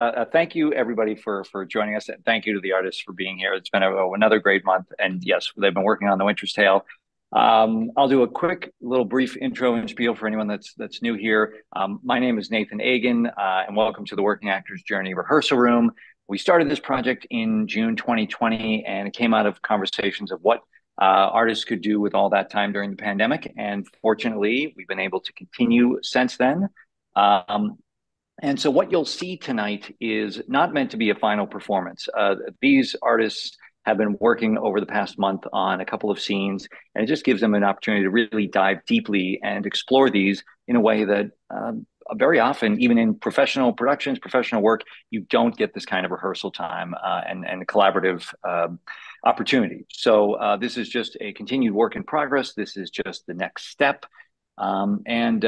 Thank you, everybody, for joining us, and thank you to the artists for being here. It's been another great month, and yes, they've been working on The Winter's Tale. I'll do a quick, little brief intro and spiel for anyone that's new here. My name is Nathan Agan, and welcome to the Working Actors Journey Rehearsal Room. We started this project in June 2020, and it came out of conversations of what artists could do with all that time during the pandemic. And fortunately, we've been able to continue since then. And so what you'll see tonight is not meant to be a final performance. These artists have been working over the past month on a couple of scenes, and it just gives them an opportunity to really dive deeply and explore these in a way that very often, even in professional productions, professional work, you don't get this kind of rehearsal time and collaborative opportunity. So this is just a continued work in progress. This is just the next step. And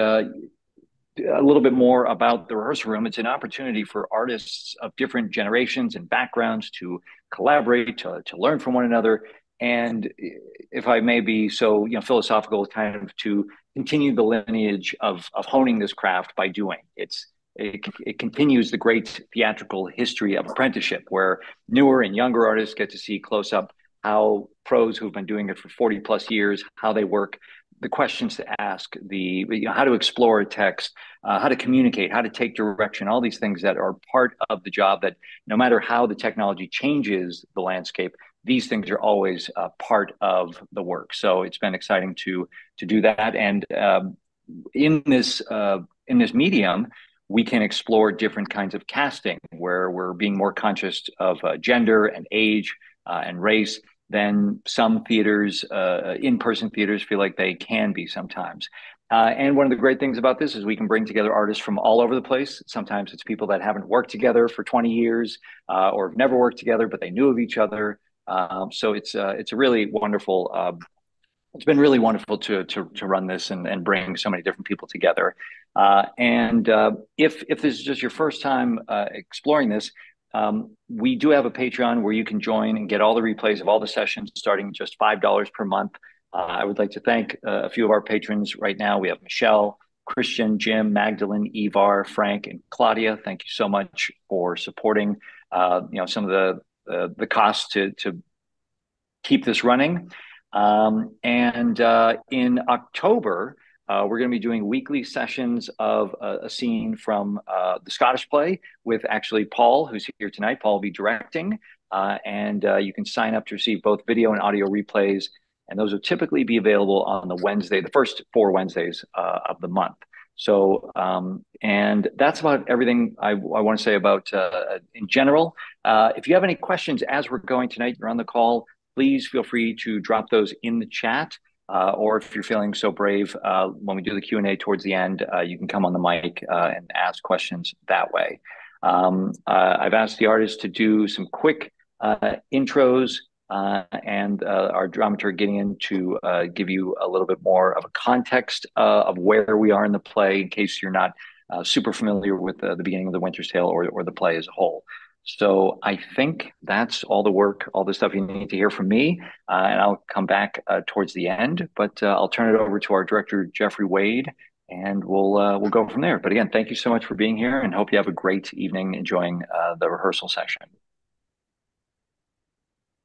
a little bit more about the rehearsal room. It's an opportunity for artists of different generations and backgrounds to collaborate, to learn from one another, and if I may be so philosophical, kind of to continue the lineage of honing this craft by doing. It continues the great theatrical history of apprenticeship, where newer and younger artists get to see close up how pros who've been doing it for 40 plus years, how they work, the questions to ask, how to explore a text, how to communicate, how to take direction, all these things that are part of the job that no matter how the technology changes the landscape, these things are always part of the work. So it's been exciting to do that. And in this medium, we can explore different kinds of casting where we're being more conscious of gender and age and race than some theaters, in-person theaters, feel like they can be sometimes. And one of the great things about this is we can bring together artists from all over the place. Sometimes it's people that haven't worked together for 20 years or have never worked together, but they knew of each other. So it's a really wonderful. It's been really wonderful to run this and bring so many different people together. And if this is just your first time exploring this, we do have a Patreon where you can join and get all the replays of all the sessions starting just $5 per month. I would like to thank a few of our patrons right now. We have Michele, Christian, Jim, Magdalen, Ivar, Frank, and Claudia. Thank you so much for supporting some of the costs to keep this running. And in October, we're going to be doing weekly sessions of a scene from the Scottish play with actually Paul, who's here tonight. Paul will be directing, and you can sign up to receive both video and audio replays, and those will typically be available on the first 4 Wednesdays of the month. So, and that's about everything I want to say about in general. If you have any questions as we're going tonight, you're on the call, please feel free to drop those in the chat. Or if you're feeling so brave, when we do the Q&A towards the end, you can come on the mic and ask questions that way. I've asked the artists to do some quick intros and our dramaturg Gideon to give you a little bit more of a context of where we are in the play in case you're not super familiar with the beginning of The Winter's Tale or the play as a whole. So I think that's all the work, all the stuff you need to hear from me, and I'll come back towards the end. But I'll turn it over to our director, Geoffrey Wade, and we'll go from there. But again, thank you so much for being here, and hope you have a great evening enjoying the rehearsal session.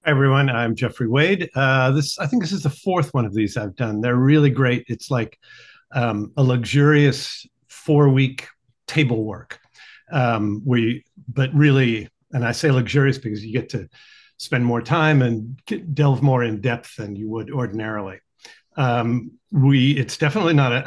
Hi, everyone. I'm Geoffrey Wade. I think this is the 4th one of these I've done. They're really great. It's like a luxurious 4-week table work. But really, and I say luxurious because you get to spend more time and delve more in depth than you would ordinarily. It's definitely not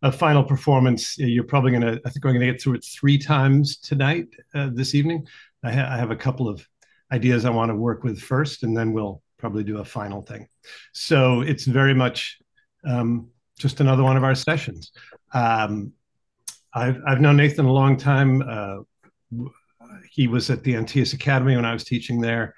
a final performance. You're probably I think we're going to get through it 3 times tonight, this evening. I have a couple of ideas I want to work with first, and then we'll probably do a final thing. So it's very much just another one of our sessions. I've known Nathan a long time. He was at the ANTIGONUS Academy when I was teaching there.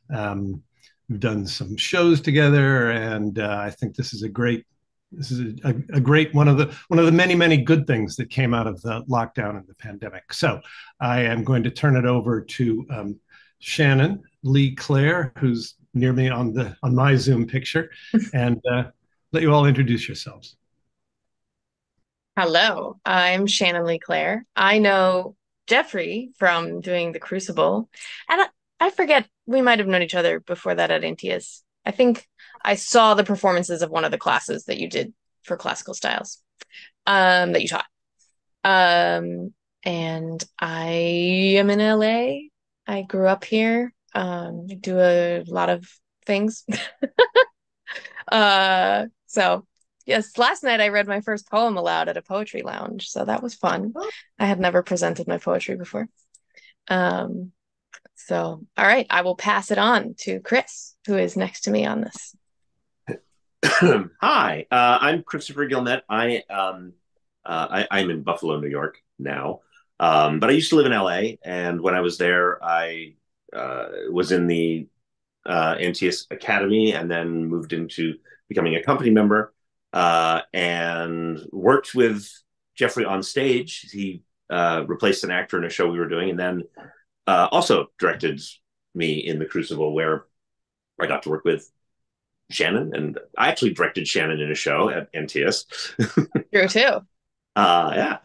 We've done some shows together, and I think this is a great one of the many good things that came out of the lockdown and the pandemic. So I am going to turn it over to Shannone Lee Clair, who's near me on my Zoom picture, and let you all introduce yourselves. Hello, I'm Shannone Lee Clair. I know Geoffrey from doing the Crucible. And I forget, we might have known each other before that at ANTIGONUS. I think I saw the performances of one of the classes that you did for classical styles, that you taught. And I am in LA. I grew up here. I do a lot of things. So yes, last night I read my first poem aloud at a poetry lounge, so that was fun. I had never presented my poetry before. So all right, I will pass it on to Chris, who is next to me on this. Hi, I'm Christopher Guilmet. I'm in Buffalo, New York now, but I used to live in LA, and when I was there, I was in the ANTIGONUS Academy, and then moved into becoming a company member, and worked with Geoffrey on stage. He replaced an actor in a show we were doing, and then also directed me in The Crucible, where I got to work with Shannone, and I actually directed Shannone in a show at ANTIGONUS. True too. Yeah.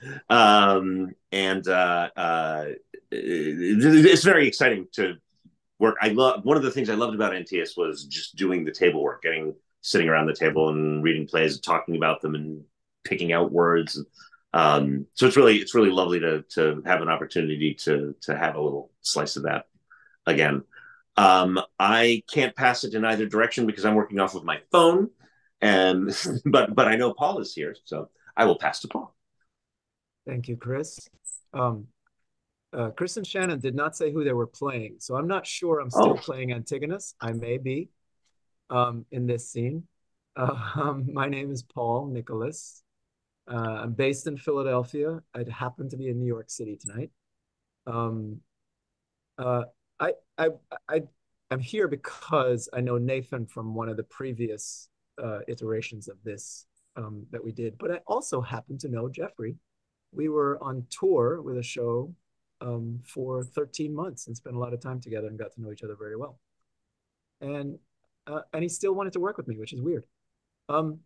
It's very exciting to work. One of the things I loved about ANTIGONUS was just doing the table work, sitting around the table and reading plays, talking about them, and picking out words. So it's really lovely to have an opportunity to have a little slice of that again. I can't pass it in either direction because I'm working off of my phone, but I know Paul is here, so I will pass to Paul. Thank you, Chris. Chris and Shannone did not say who they were playing, so I'm not sure I'm still playing Antigonus. I may be in this scene. My name is Paul Nicholas. I'm based in Philadelphia. I happen to be in New York City tonight. I'm here because I know Nathan from one of the previous iterations of this that we did, but I also happen to know Geoffrey. We were on tour with a show for 13 months and spent a lot of time together and got to know each other very well. And he still wanted to work with me, which is weird. So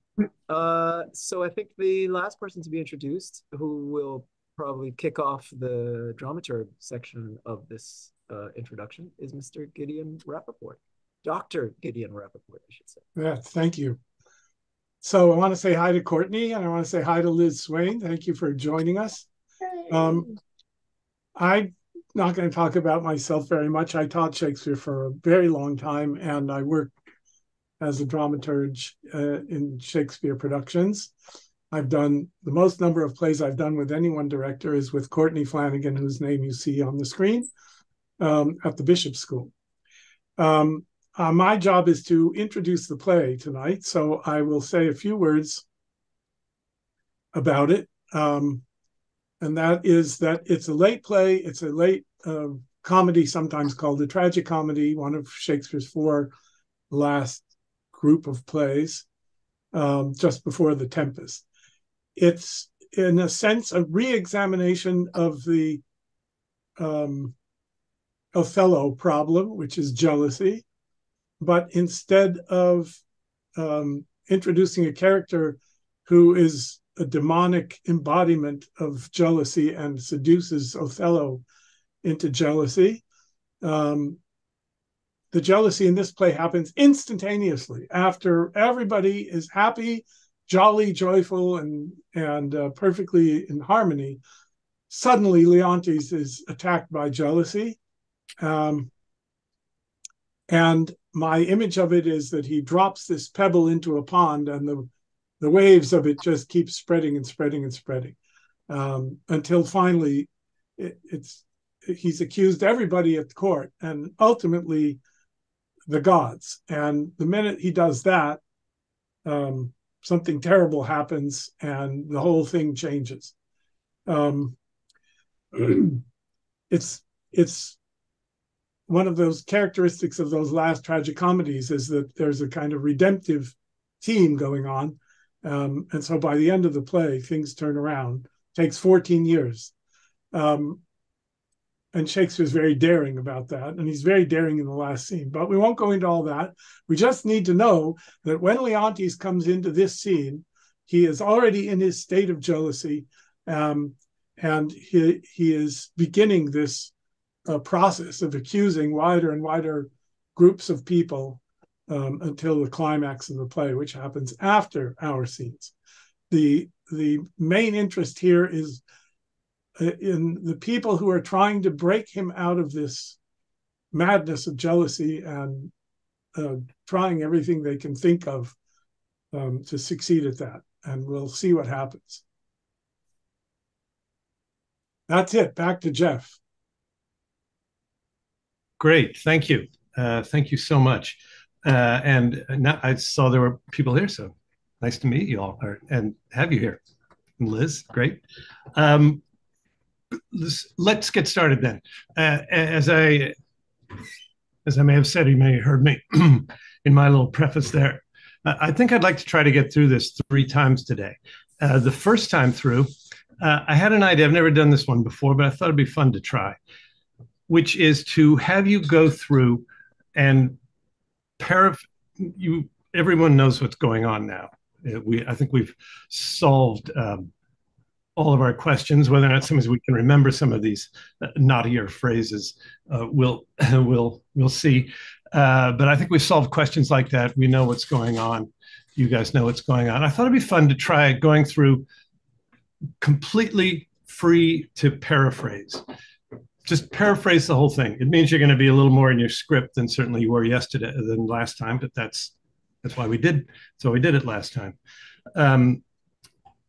I think the last person to be introduced, who will probably kick off the dramaturg section of this introduction, is Mr. Gideon Rappaport. Dr. Gideon Rappaport, I should say. Yeah, thank you. So I want to say hi to Courtney, and I want to say hi to Liz Swain. Thank you for joining us. I'm not going to talk about myself very much. I taught Shakespeare for a very long time, and I worked as a dramaturg in Shakespeare productions. I've done the most number of plays I've done with any one director is with Courtney Flanagan, whose name you see on the screen, at the Bishop School. My job is to introduce the play tonight, so I will say a few words about it. And that is that it's a late play. It's a late comedy, sometimes called a tragicomedy, one of Shakespeare's 4 last group of plays, just before The Tempest. It's, in a sense, a re-examination of the Othello problem, which is jealousy. But instead of introducing a character who is a demonic embodiment of jealousy and seduces Othello into jealousy, the jealousy in this play happens instantaneously after everybody is happy, jolly, joyful, and perfectly in harmony. Suddenly, Leontes is attacked by jealousy. And my image of it is that he drops this pebble into a pond, and the waves of it just keep spreading and spreading and spreading, until finally he's accused everybody at the court and ultimately the gods. And the minute he does that, something terrible happens and the whole thing changes. It's one of those characteristics of those last tragicomedies is that there's a kind of redemptive theme going on. And so by the end of the play, things turn around. It takes 14 years. And Shakespeare's very daring about that. And he's very daring in the last scene. But we won't go into all that. We just need to know that when Leontes comes into this scene, he is already in his state of jealousy. and he is beginning this process of accusing wider and wider groups of people until the climax of the play, which happens after our scenes. The main interest here is in the people who are trying to break him out of this madness of jealousy and trying everything they can think of to succeed at that. And we'll see what happens. That's it. Back to Jeff. Great. Thank you. Thank you so much. And now I saw there were people here, so nice to meet you all and have you here. And Liz, great. Let's get started then. As I may have said, you may have heard me in my little preface there. I think I'd like to try to get through this 3 times today. The first time through, I had an idea. I've never done this one before, but I thought it'd be fun to try, which is to have you go through and everyone knows what's going on now. I think we've solved all of our questions. Whether or not sometimes we can remember some of these naughtier phrases, we'll see. But I think we've solved questions like that. We know what's going on. You guys know what's going on. I thought it'd be fun to try going through completely free to paraphrase. Just paraphrase the whole thing. It means you're going to be a little more in your script than certainly you were yesterday than last time, but that's why we did. So we did it last time.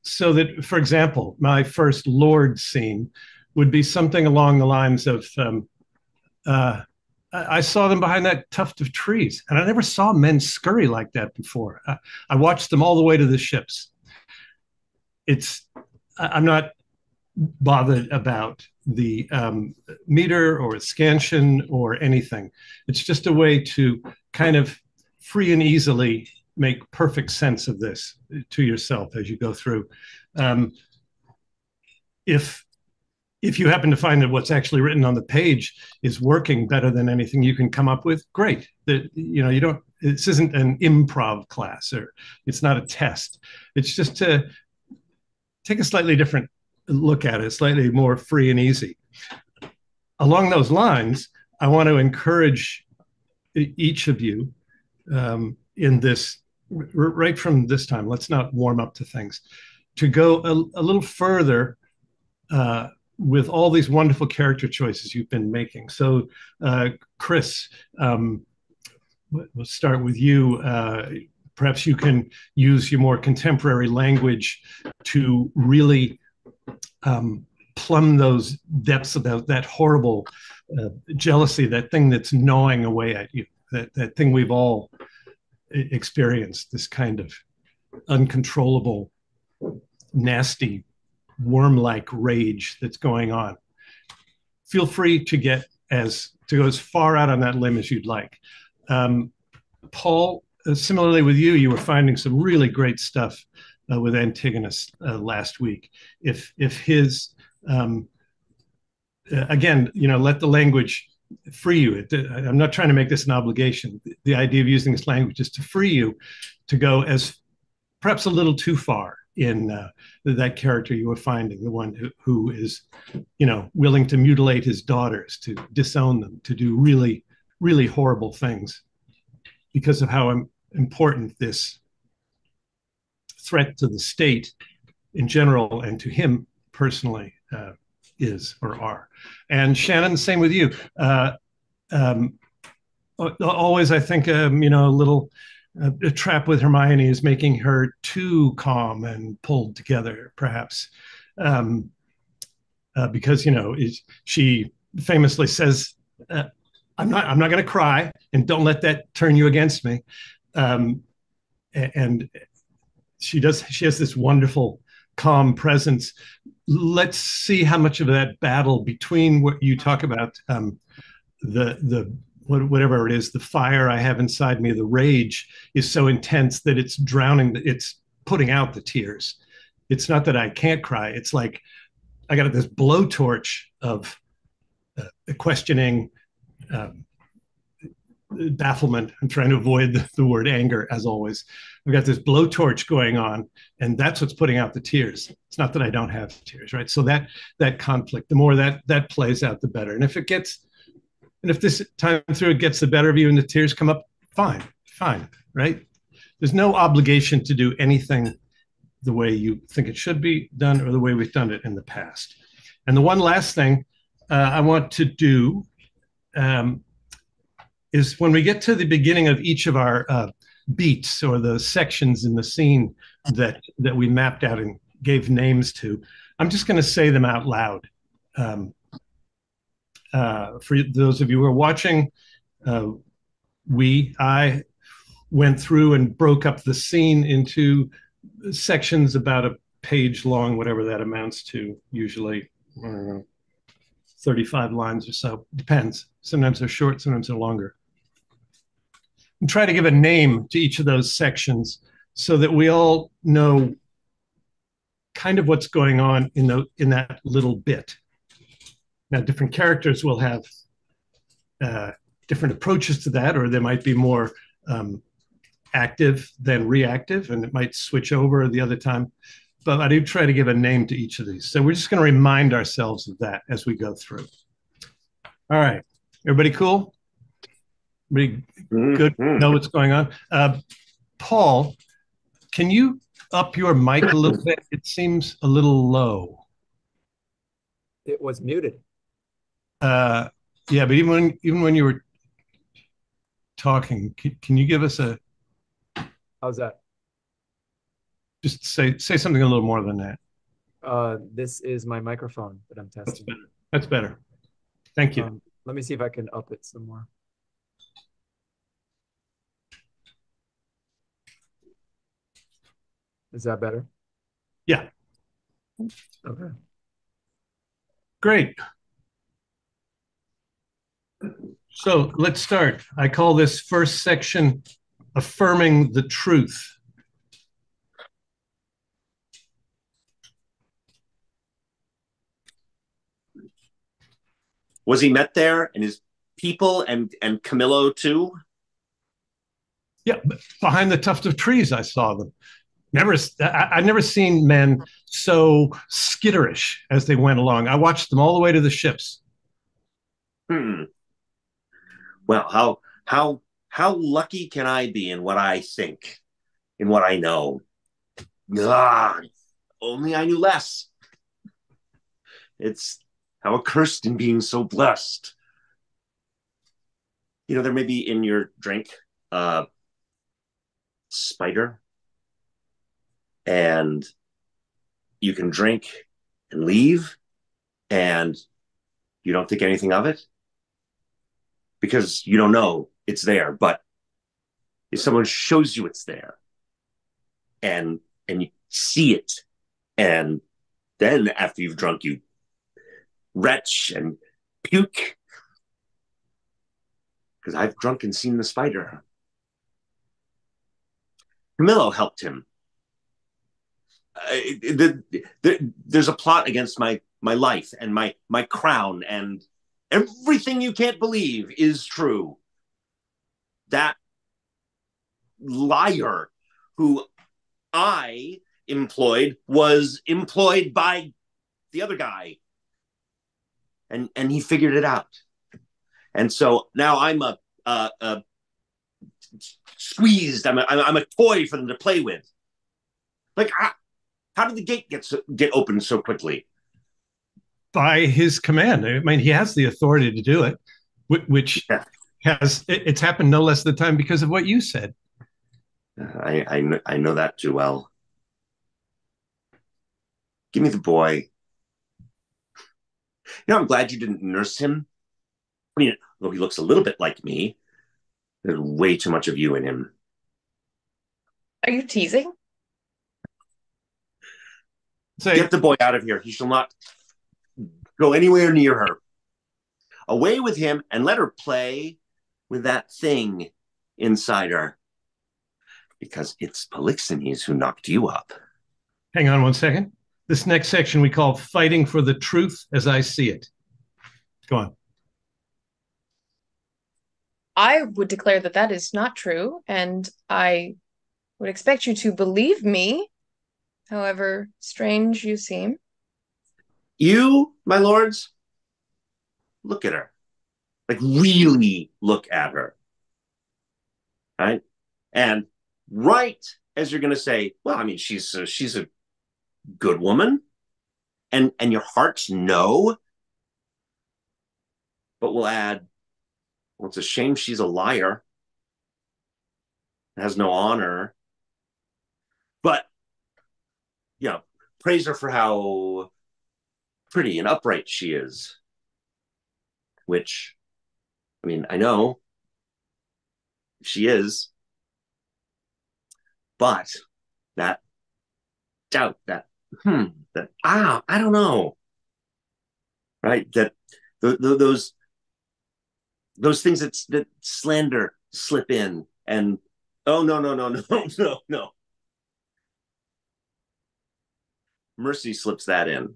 So that, for example, my first Lord scene would be something along the lines of, I saw them behind that tuft of trees, and I never saw men scurry like that before. I watched them all the way to the ships. I'm not bothered about the meter or scansion or anything. It's just a way to kind of free and easily make perfect sense of this to yourself as you go through. If you happen to find that what's actually written on the page is working better than anything you can come up with, great. This isn't an improv class, or it's not a test. It's just to take a slightly different look at it, slightly more free and easy. Along those lines, I want to encourage each of you in this, right from this time, let's not warm up to things, to go a little further with all these wonderful character choices you've been making. So, Chris, we'll start with you. Perhaps you can use your more contemporary language to really plumb those depths of that horrible jealousy, that thing that's gnawing away at you, that thing we've all experienced, this kind of uncontrollable, nasty, worm-like rage that's going on. Feel free to go as far out on that limb as you'd like. Paul, similarly with you were finding some really great stuff with Antigonus last week. If his, again, let the language free you. I'm not trying to make this an obligation. The idea of using this language is to free you to go as perhaps a little too far in that character you were finding, the one who is, willing to mutilate his daughters, to disown them, to do really, really horrible things because of how important this threat to the state in general and to him personally is or are. And Shannone, same with you. Always, I think, a little a trap with Hermione is making her too calm and pulled together, perhaps, because she famously says, "I'm not going to cry, and don't let that turn you against me." And she has this wonderful calm presence. Let's see how much of that battle between what you talk about, whatever it is, the fire I have inside me, the rage is so intense that it's drowning, it's putting out the tears. It's not that I can't cry. It's like I got this blowtorch of questioning, bafflement. I'm trying to avoid the word anger, as always. I've got this blowtorch going on, and that's what's putting out the tears. It's not that I don't have tears, right? So that conflict, the more that plays out, the better. And if this time through it gets the better of you and the tears come up, fine, right? There's no obligation to do anything the way you think it should be done or the way we've done it in the past. And the one last thing I want to do is when we get to the beginning of each of our beats or the sections in the scene that we mapped out and gave names to, I'm just going to say them out loud. For those of you who are watching, I went through and broke up the scene into sections about a page long, whatever that amounts to, usually, I don't know, 35 lines or so. Depends. Sometimes they're short, sometimes they're longer. And try to give a name to each of those sections so that we all know kind of what's going on in that little bit. Now, different characters will have different approaches to that, or they might be more active than reactive, and it might switch over the other time. But I do try to give a name to each of these. So we're just going to remind ourselves of that as we go through. All right. Everybody cool? Everybody good? Know what's going on? Paul, can you up your mic a little bit? It seems a little low. It was muted. Yeah, but even when you were talking, can you give us a... How's that? Just say something a little more than that. This is my microphone that I'm testing. That's better. Thank you. Let me see if I can up it some more. Is that better? Yeah. Okay. Great. So let's start. I call this first section Affirming the Truth. Was he met there, and his people and Camillo too? Yeah, behind the tuft of trees, I saw them. I'd never seen men so skitterish as they went along. I watched them all the way to the ships. Well, how lucky can I be in what I think, in what I know? Only I knew less. It's how accursed in being so blessed. You know, there may be in your drink spider, and you can drink and leave, and you don't think anything of it because you don't know it's there. But if someone shows you it's there, and you see it, and then after you've drunk, you retch and puke, because I've drunk and seen the spider. Camillo helped him. There's a plot against my life and my crown, and everything you can't believe is true. That liar who I employed was employed by the other guy, and he figured it out. And so now I'm a squeezed. I'm a toy for them to play with. Like, how did the gate get opened so quickly? By his command. I mean, he has the authority to do it, which it's happened no less than the time because of what you said. I know that too well. Give me the boy. You know, I'm glad you didn't nurse him. I mean, though he looks a little bit like me, there's way too much of you in him. Are you teasing? Get the boy out of here. He shall not go anywhere near her. Away with him, and let her play with that thing inside her. Because it's Polixenes who knocked you up. Hang on one second. This next section we call Fighting for the Truth as I See It. Go on. I would declare that that is not true, and I would expect you to believe me, however strange you seem. You, my lords, look at her. Like, really look at her. Right? And right as you're going to say, well, I mean, she's a good woman, and your hearts know, but we'll add, well, it's a shame she's a liar, has no honor, but praise her for how pretty and upright she is. Which, I mean, I know she is, but that doubt, I don't know, right? That those things that slander slip in, and oh, no. Mercy slips that in.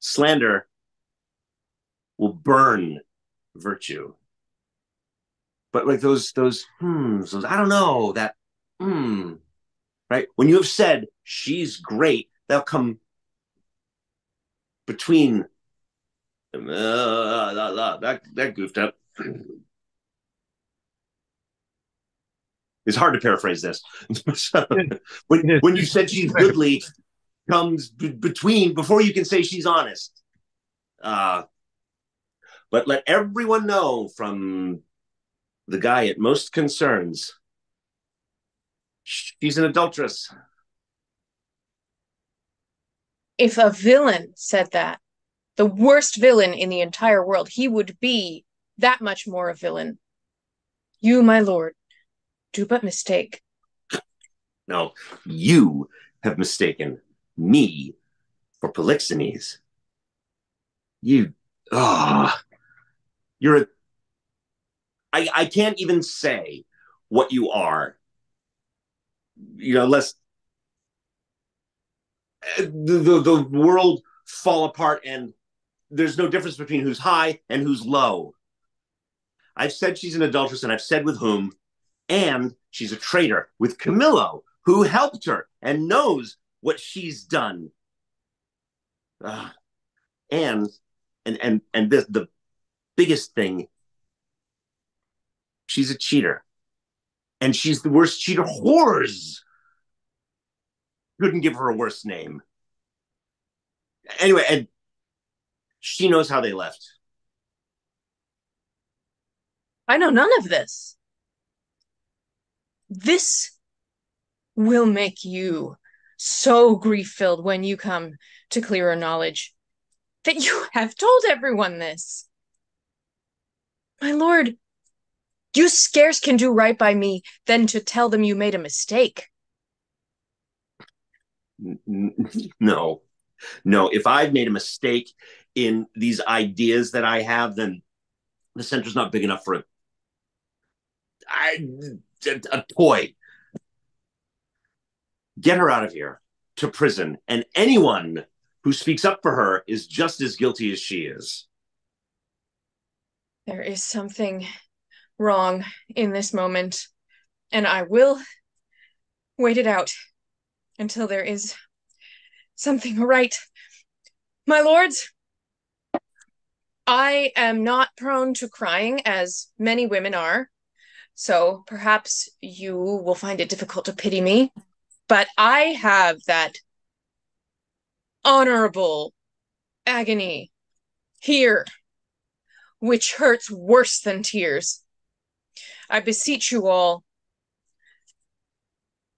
Slander will burn virtue. But like those I don't know, that right? When you have said she's great, they'll come between that goofed up. It's hard to paraphrase this. when you said she's goodly, comes between before you can say she's honest. But let everyone know, from the guy it most concerns, she's an adulteress. If a villain said that, the worst villain in the entire world, he would be that much more a villain. You, my lord, do but mistake. No, you have mistaken me for Polixenes. You're I can't even say what you are, unless the world fall apart and there's no difference between who's high and who's low. I've said she's an adulteress, and I've said with whom, and she's a traitor with Camillo, who helped her and knows what she's done. And the biggest thing, she's a cheater, and she's the worst cheater. Whores couldn't give her a worse name. Anyway, and she knows how they left. I know none of this. This will make you so grief-filled when you come to clearer knowledge that you have told everyone this. My lord, you scarce can do right by me than to tell them you made a mistake. No. If I've made a mistake in these ideas that I have, then the center's not big enough for a toy. Get her out of here to prison, and anyone who speaks up for her is just as guilty as she is. There is something wrong in this moment, and I will wait it out until there is something right. My lords, I am not prone to crying, as many women are, so perhaps you will find it difficult to pity me, but I have that honorable agony here, which hurts worse than tears. I beseech you all,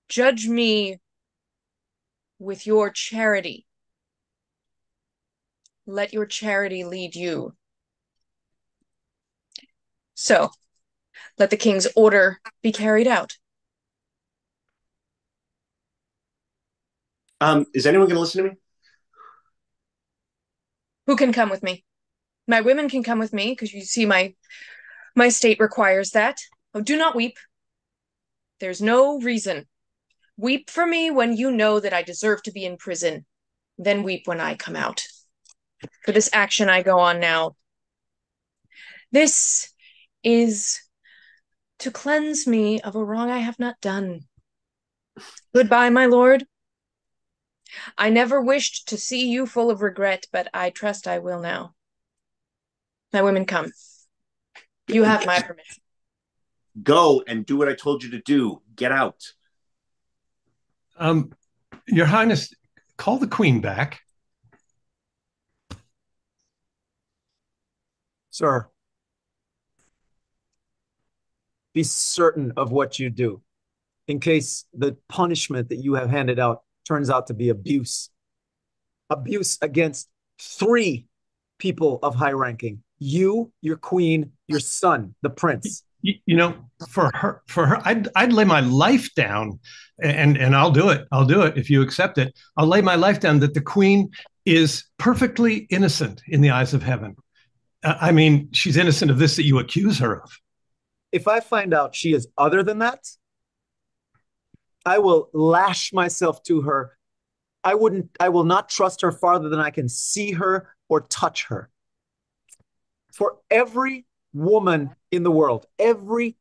judge me with your charity. Let your charity lead you. So, let the king's order be carried out. Is anyone going to listen to me? Who can come with me? My women can come with me, because you see my state requires that. Oh, do not weep. There's no reason. Weep for me when you know that I deserve to be in prison. Then weep when I come out. For this action I go on now. This is to cleanse me of a wrong I have not done. Goodbye, my lord. I never wished to see you full of regret, but I trust I will now. My women, come. You have my permission. Go and do what I told you to do. Get out. Your Highness, call the Queen back. Sir, be certain of what you do in case the punishment that you have handed out turns out to be abuse. Abuse against 3 people of high ranking. You, your queen, your son, the prince. You know, for her, I'd lay my life down, and I'll do it. I'll do it if you accept it. I'll lay my life down that the Queen is perfectly innocent in the eyes of heaven. I mean, she's innocent of this that you accuse her of. If I find out she is other than that, I will lash myself to her. I will not trust her farther than I can see her or touch her. For every woman in the world, every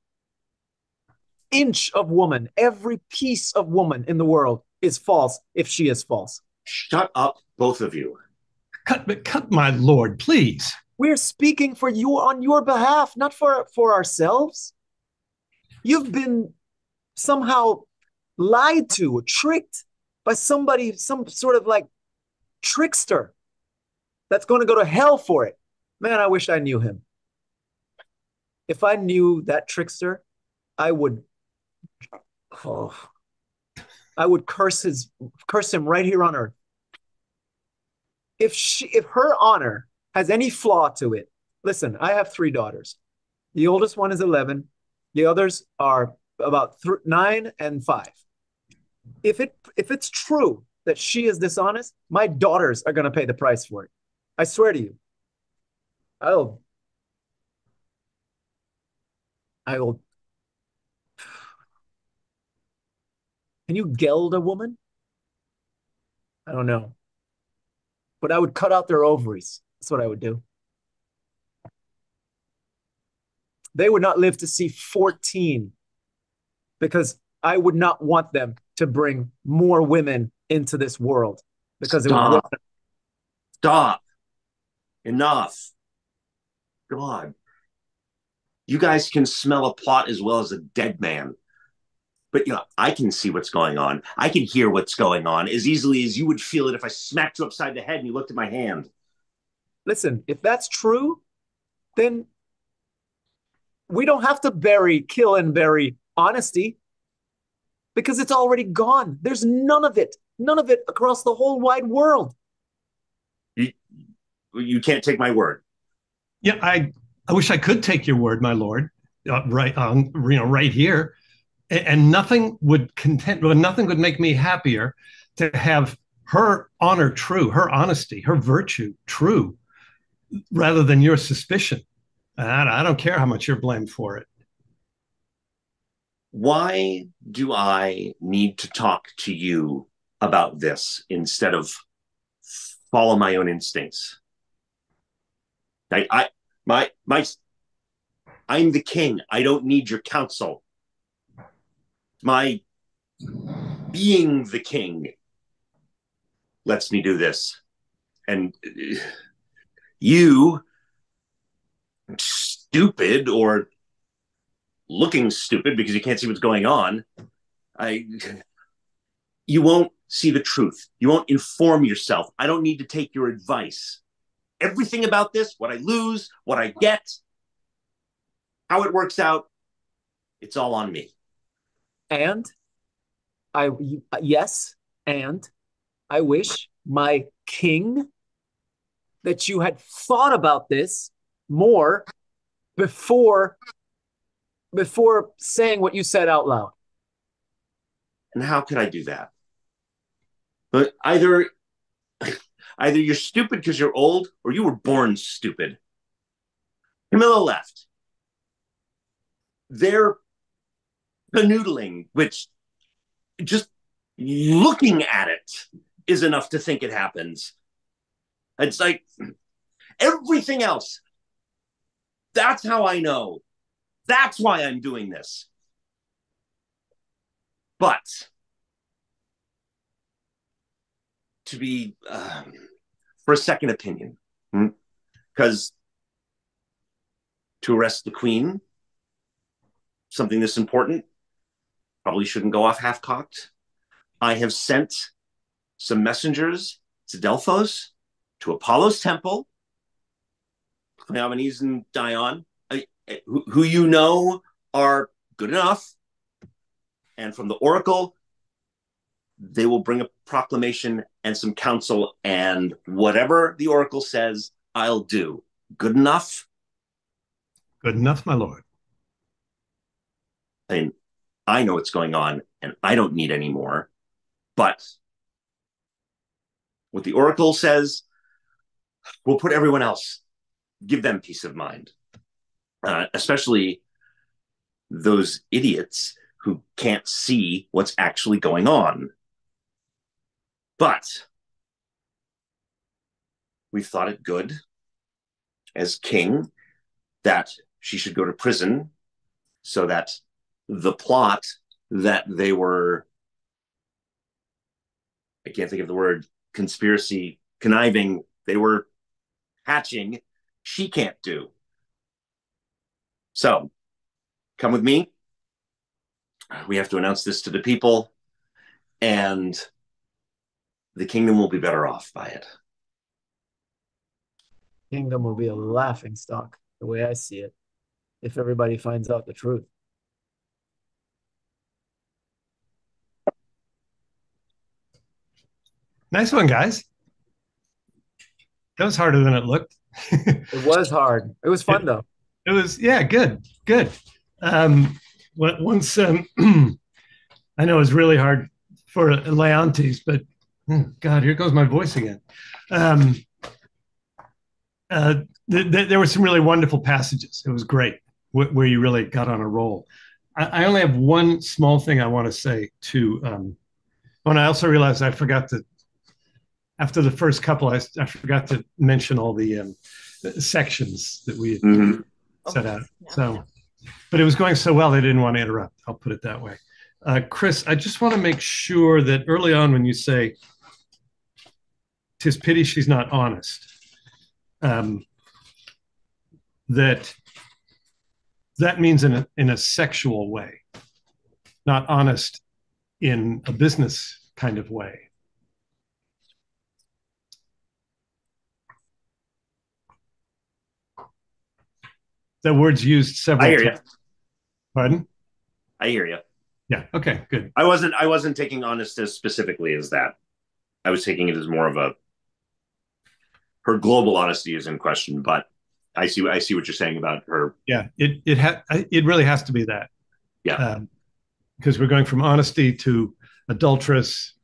inch of woman, every piece of woman in the world is false if she is false. Shut up, both of you. Cut, my lord, please. We're speaking for you on your behalf, not for ourselves. You've been somehow lied to or tricked by somebody, some sort of like trickster that's going to go to hell for it. Man, I wish I knew him. If I knew that trickster, I would curse him right here on earth. If her honor has any flaw to it, listen, I have 3 daughters. The oldest one is 11. The others are about 9 and 5. If it's true that she is dishonest, my daughters are going to pay the price for it. I swear to you. I will. Can you geld a woman? I don't know. But I would cut out their ovaries. That's what I would do. They would not live to see 14 because I would not want them to bring more women into this world because it would. Stop. Enough. God. You guys can smell a plot as well as a dead man. But I can see what's going on. I can hear what's going on as easily as you would feel it if I smacked you upside the head and you looked at my hand. Listen, if that's true, then we don't have to kill and bury honesty because it's already gone. There's none of it across the whole wide world. You can't take my word. Yeah, I wish I could take your word, my lord. Right here. And nothing would make me happier to have her honor true, her honesty, her virtue true, rather than your suspicion. I don't care how much you're blamed for it. Why do I need to talk to you about this instead of follow my own instincts? I'm the king. I don't need your counsel. My being the king lets me do this. And you, stupid or looking stupid because you can't see what's going on, you won't see the truth. You won't inform yourself. I don't need to take your advice. Everything about this, what I lose, what I get, how it works out, it's all on me. And I wish, my king, that you had thought about this more before saying what you said out loud. And how could I do that? But either you're stupid because you're old, or you were born stupid. Camilla left. They're canoodling, which just looking at it is enough to think it happens. It's like everything else. That's how I know That's why I'm doing this. But to be for a second opinion, because to arrest the queen, something this important, probably shouldn't go off half-cocked. I have sent some messengers to Delphos, to Apollo's temple, Cleomenes and Dion, who you know are good enough. And from the oracle, they will bring a proclamation and some counsel, and whatever the oracle says, I'll do. Good enough? Good enough, my lord. I mean, I know what's going on, and I don't need any more. But what the oracle says will put everyone else, give them peace of mind. Especially those idiots who can't see what's actually going on. But we thought it good as king that she should go to prison so that the plot that they were, I can't think of the word, conspiracy, conniving, they were hatching, she can't do. So, come with me. We have to announce this to the people, and the kingdom will be better off by it. Kingdom will be a laughing stock, the way I see it, if everybody finds out the truth. Nice one, guys. That was harder than it looked. It was hard. It was fun, though. It was, yeah, good. Once I know it was really hard for Leontes, but God, here goes my voice again. There were some really wonderful passages. It was great where you really got on a roll. I only have one small thing I want to say to. When I also realized I forgot to. After the first couple, I forgot to mention all the sections that we had set out. So, but it was going so well, they didn't want to interrupt. I'll put it that way. Chris, I just want to make sure that early on when you say, "'Tis pity she's not honest," that means in a sexual way, not honest in a business kind of way. The word's used several times. I hear you. Pardon? I hear you. Yeah. Okay. Good. I wasn't taking honest as specifically as that. I was taking it as more of her global honesty is in question, but I see what you're saying about her. Yeah. It really has to be that. Yeah. Because we're going from honesty to adulteress.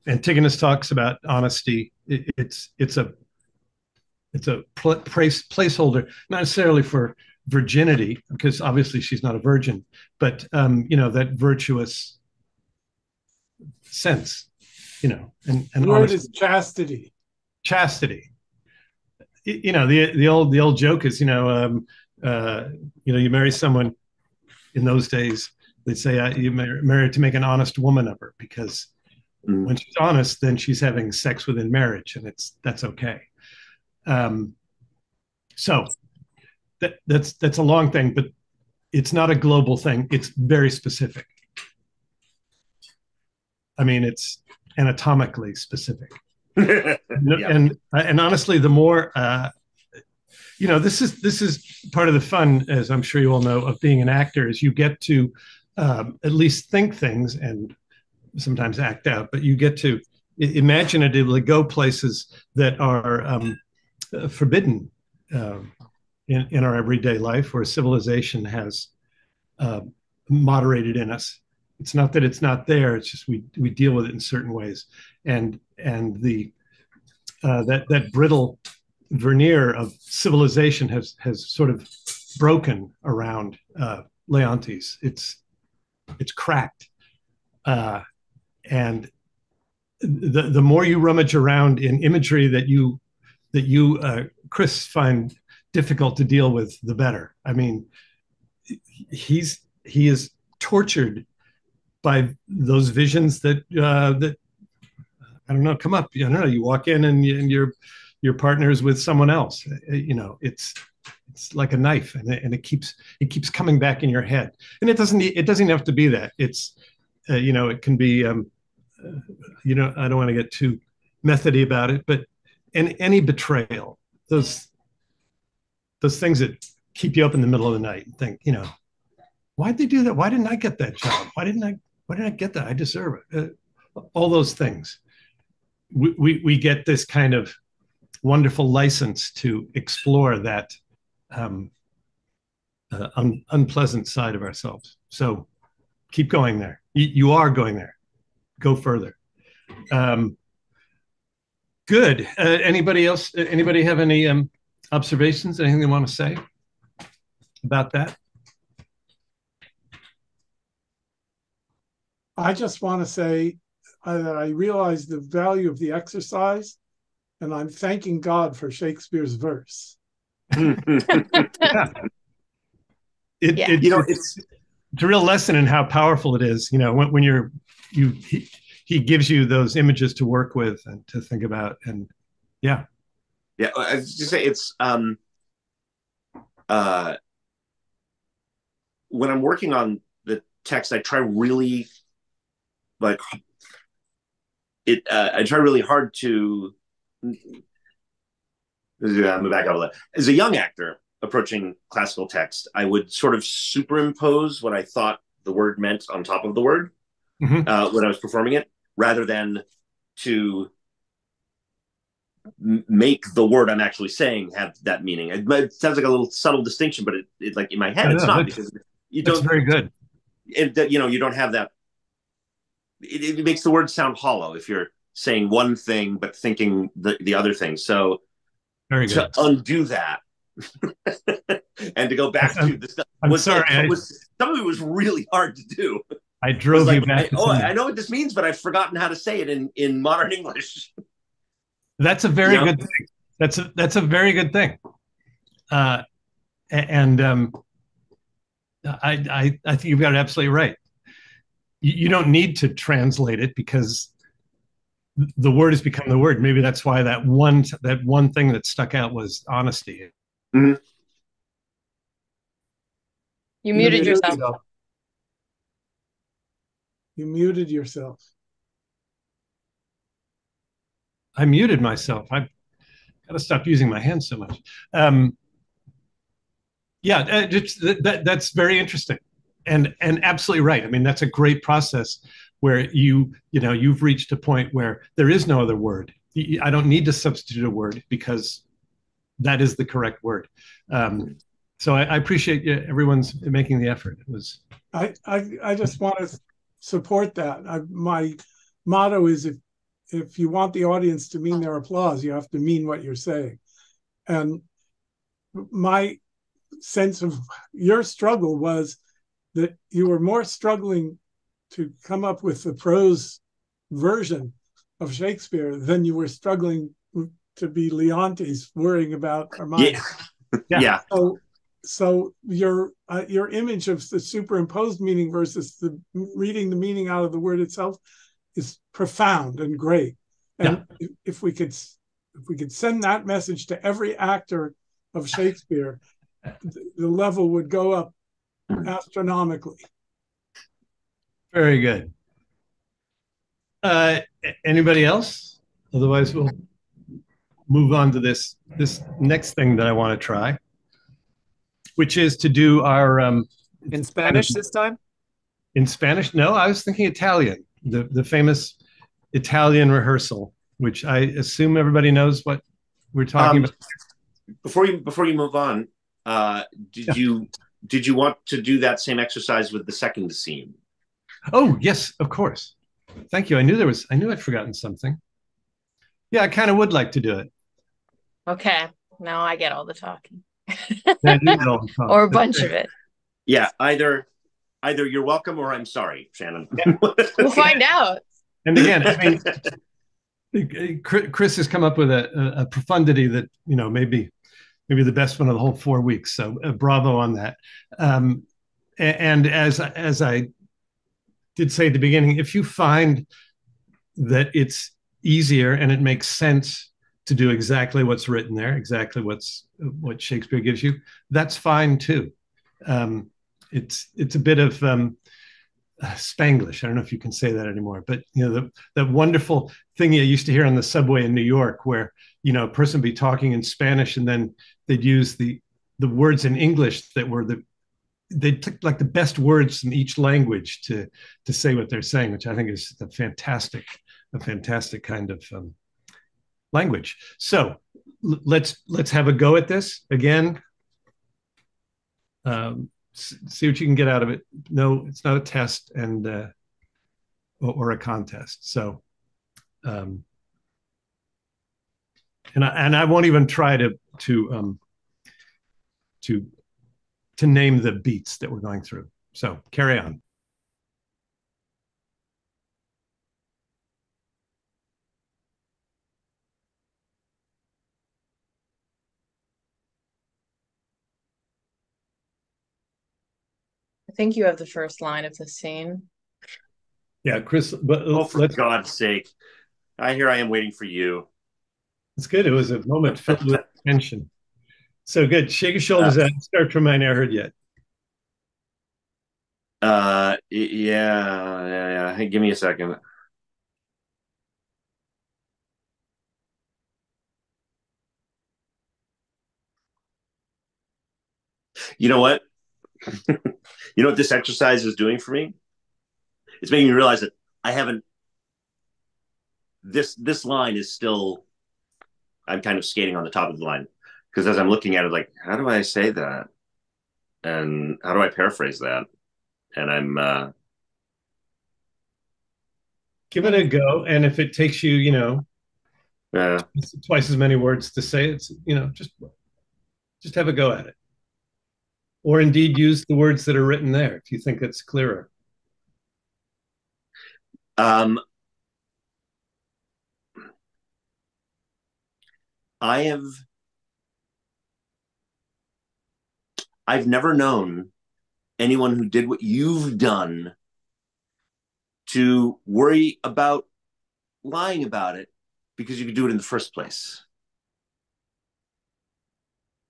Antigonus talks about honesty. It's a placeholder, not necessarily for virginity, because obviously she's not a virgin, but that virtuous sense, and the word is chastity. Chastity. The old joke is, you marry someone in those days, they'd say you married to make an honest woman of her, because when she's honest, then she's having sex within marriage, and that's okay. So that's a long thing, but it's not a global thing. It's very specific. I mean, it's anatomically specific. Yeah. And honestly, the more this is part of the fun, as I'm sure you all know, of being an actor, is you get to at least think things and sometimes act out, but you get to imaginatively go places that are forbidden in our everyday life, where civilization has moderated in us. It's not that it's not there; it's just we deal with it in certain ways, and the that brittle veneer of civilization has sort of broken around Leontes. It's cracked, and the more you rummage around in imagery that you Chris, find difficult to deal with, the better. I mean, he is tortured by those visions that I don't know, come up. I don't know. You walk in and your partner is with someone else. You know, it's like a knife, and it keeps coming back in your head. And it doesn't have to be that. It's you know, it can be you know, I don't want to get too methody about it, but any betrayal, those things that keep you up in the middle of the night and think, you know, why'd they do that? Why didn't I get that job? Why didn't I get that? I deserve it. All those things. We get this kind of wonderful license to explore that unpleasant side of ourselves. So keep going there. You are going there. Go further. Good. Anybody else? Anybody have any observations? Anything they want to say about that? I just want to say that I realize the value of the exercise, and I'm thanking God for Shakespeare's verse. Yeah. You know, it's a real lesson in how powerful it is. You know, when he gives you those images to work with and to think about, and yeah. I was just say it's when I'm working on the text, I try really I try really hard to move back up a little. As a young actor approaching classical text, I would sort of superimpose what I thought the word meant on top of the word when I was performing it, rather than to make the word I'm actually saying have that meaning. It sounds like a little subtle distinction, but it like in my head, it's not, because you don't. That's very good. You know, you don't have that. It makes the word sound hollow if you're saying one thing but thinking the other thing. So very good. To undo that and to go back to the stuff. I'm sorry. Some of it was really hard to do. I drove you back. I know what this means, but I've forgotten how to say it in modern English. That's a very good thing. That's a very good thing. I think you've got it absolutely right. You don't need to translate it, because the word has become the word. Maybe that's why that one thing that stuck out was honesty. You muted yourself. You muted yourself. I muted myself. I've got to stop using my hands so much. That's very interesting, and absolutely right. I mean, that's a great process where you've reached a point where there is no other word. I don't need to substitute a word, because that is the correct word. So I appreciate everyone's making the effort. It was. I just want to support that. My motto is, if you want the audience to mean their applause, you have to mean what you're saying. And my sense of your struggle was that you were more struggling to come up with the prose version of Shakespeare than you were struggling to be Leontes, worrying about Hermione. Yeah. So your image of the superimposed meaning versus the reading the meaning out of the word itself is profound and great. And if we could send that message to every actor of Shakespeare, the level would go up astronomically. Very good. Anybody else? Otherwise, we'll move on to this next thing that I want to try, which is to do our in Spanish this time. In Spanish? No, I was thinking Italian. The famous Italian rehearsal, which I assume everybody knows what we're talking about. Before you move on, did you want to do that same exercise with the second scene? Oh yes, of course. Thank you. I knew I'd forgotten something. Yeah, I kind of would like to do it. Okay, now I get all the talking. Or a bunch of it. Yeah, either you're welcome or I'm sorry, Shannon. Yeah. We'll find out. And again, I mean, Chris has come up with a profundity that maybe maybe the best one of the whole 4 weeks. So bravo on that. And as I did say at the beginning, if you find that it's easier and it makes sense to do exactly what's written there, exactly what Shakespeare gives you, that's fine too. It's a bit of Spanglish. I don't know if you can say that anymore, but the wonderful thing you used to hear on the subway in New York, where a person would be talking in Spanish and then they'd use the words in English that were they took like the best words from each language to say what they're saying, which I think is a fantastic kind of language. So let's have a go at this again. See what you can get out of it. No, it's not a test or a contest. So, and I won't even try to name the beats that we're going through. So carry on. I think you have the first line of the scene. Yeah, Chris. But for God's sake, here I am waiting for you. It's good. It was a moment filled with tension. So good. Shake your shoulders out. Start from I never heard yet. Yeah. Hey, give me a second. You know what? You know what this exercise is doing for me? It's making me realize that I haven't. This line is still. I'm kind of skating on the top of the line because as I'm looking at it, like, how do I say that? And how do I paraphrase that? And I'm give it a go. And if it takes you, twice as many words to say, it's just have a go at it. Or indeed use the words that are written there if you think it's clearer. I've never known anyone who did what you've done to worry about lying about it because you could do it in the first place.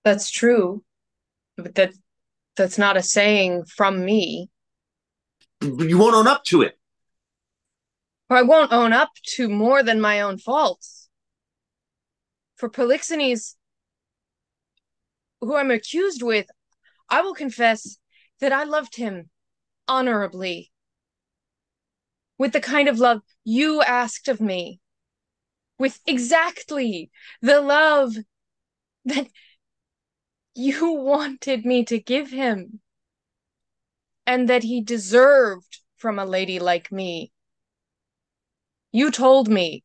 That's true, but that's not a saying from me. But you won't own up to it. Or I won't own up to more than my own faults. For Polixenes, who I'm accused with, I will confess that I loved him honorably, with the kind of love you asked of me, with exactly the love that you wanted me to give him, and that he deserved from a lady like me. You told me,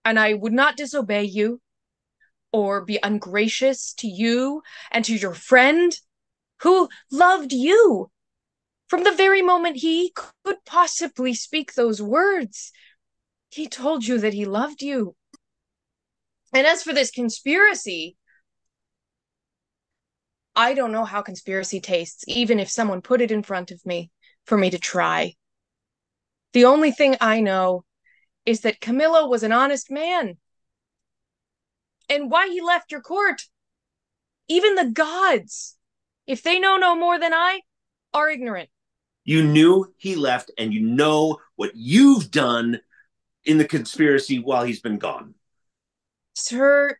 and I would not disobey you, or be ungracious to you and to your friend, who loved you from the very moment he could possibly speak those words. He told you that he loved you. And as for this conspiracy, I don't know how conspiracy tastes, even if someone put it in front of me for me to try. The only thing I know is that Camillo was an honest man. And why he left your court, even the gods, if they know no more than I, are ignorant. You knew he left, and you know what you've done in the conspiracy while he's been gone. Sir,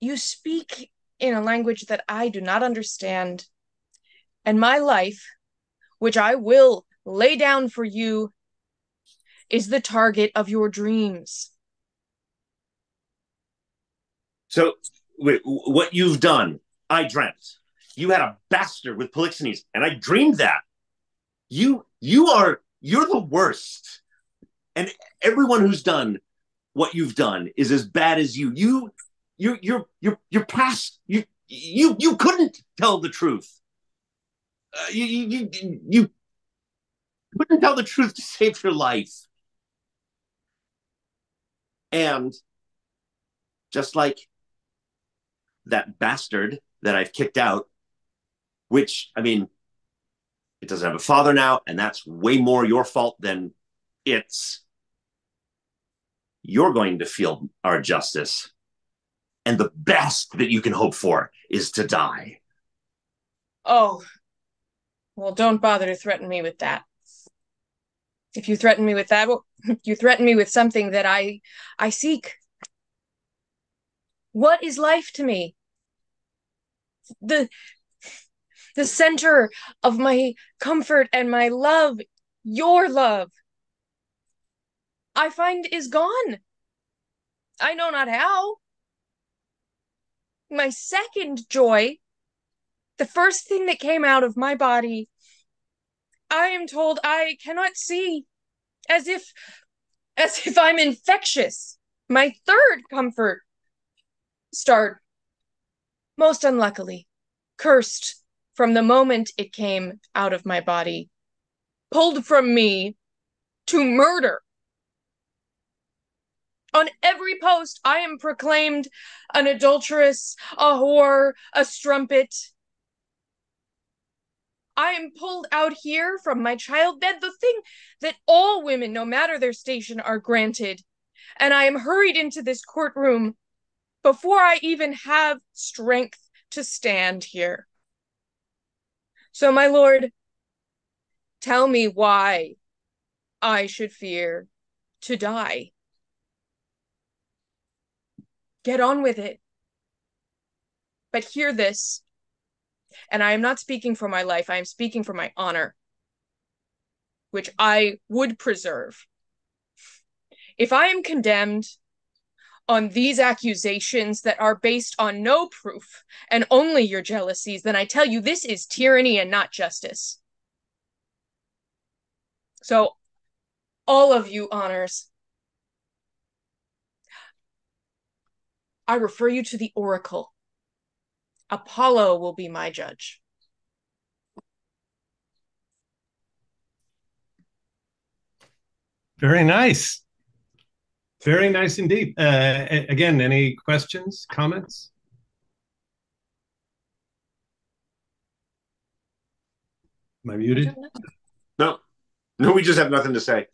you speak in a language that I do not understand, and my life, which I will lay down for you, is the target of your dreams. So, what you've done, I dreamt. You had a bastard with Polixenes, and I dreamed that. You're the worst. And everyone who's done what you've done is as bad as you. You're past. You couldn't tell the truth. You couldn't tell the truth to save your life. And just like that bastard that I've kicked out, which, I mean, it doesn't have a father now, and that's way more your fault than it's. You're going to feel our justice. And the best that you can hope for is to die. Oh, well, don't bother to threaten me with that. If you threaten me with that, well, you threaten me with something that I seek. What is life to me? The center of my comfort and my love, your love, I find is gone. I know not how. My second joy, the first thing that came out of my body, I am told I cannot see, as if I'm infectious. My third comfort start, most unluckily, cursed from the moment it came out of my body, pulled from me to murder. On every post, I am proclaimed an adulteress, a whore, a strumpet. I am pulled out here from my childbed, the thing that all women, no matter their station, are granted. And I am hurried into this courtroom before I even have strength to stand here. So, my lord, tell me why I should fear to die. Get on with it. But hear this, and I am not speaking for my life, I am speaking for my honor, which I would preserve. If I am condemned on these accusations that are based on no proof and only your jealousies, then I tell you this is tyranny and not justice. So, all of you honors, I refer you to the oracle. Apollo will be my judge. Very nice. Very nice indeed. Again, any questions, comments? Am I muted? No, we just have nothing to say.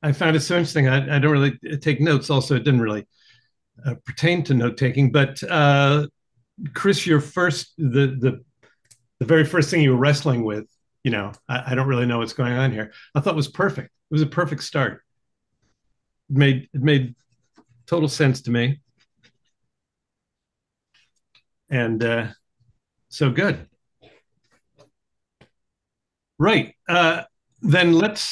I found it so interesting. I don't really take notes. Also, it didn't really pertain to note taking. But Chris, the very first thing you were wrestling with, I don't really know what's going on here. I thought was perfect. It was a perfect start. It made total sense to me, and so good. Right. Then let's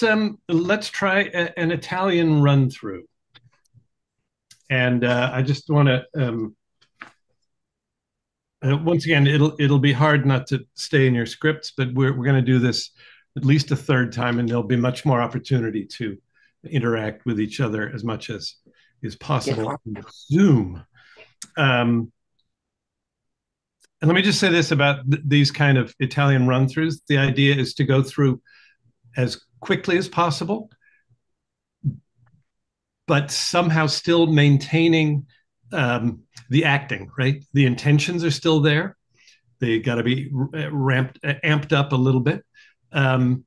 try an Italian run through. And I just want to once again, it'll be hard not to stay in your scripts, but we're going to do this at least a third time, and there'll be much more opportunity to interact with each other as much as is possible on Zoom. And let me just say this about these kind of Italian run-throughs. The idea is to go through as quickly as possible, but somehow still maintaining the acting, right? The intentions are still there. They got to be amped up a little bit. The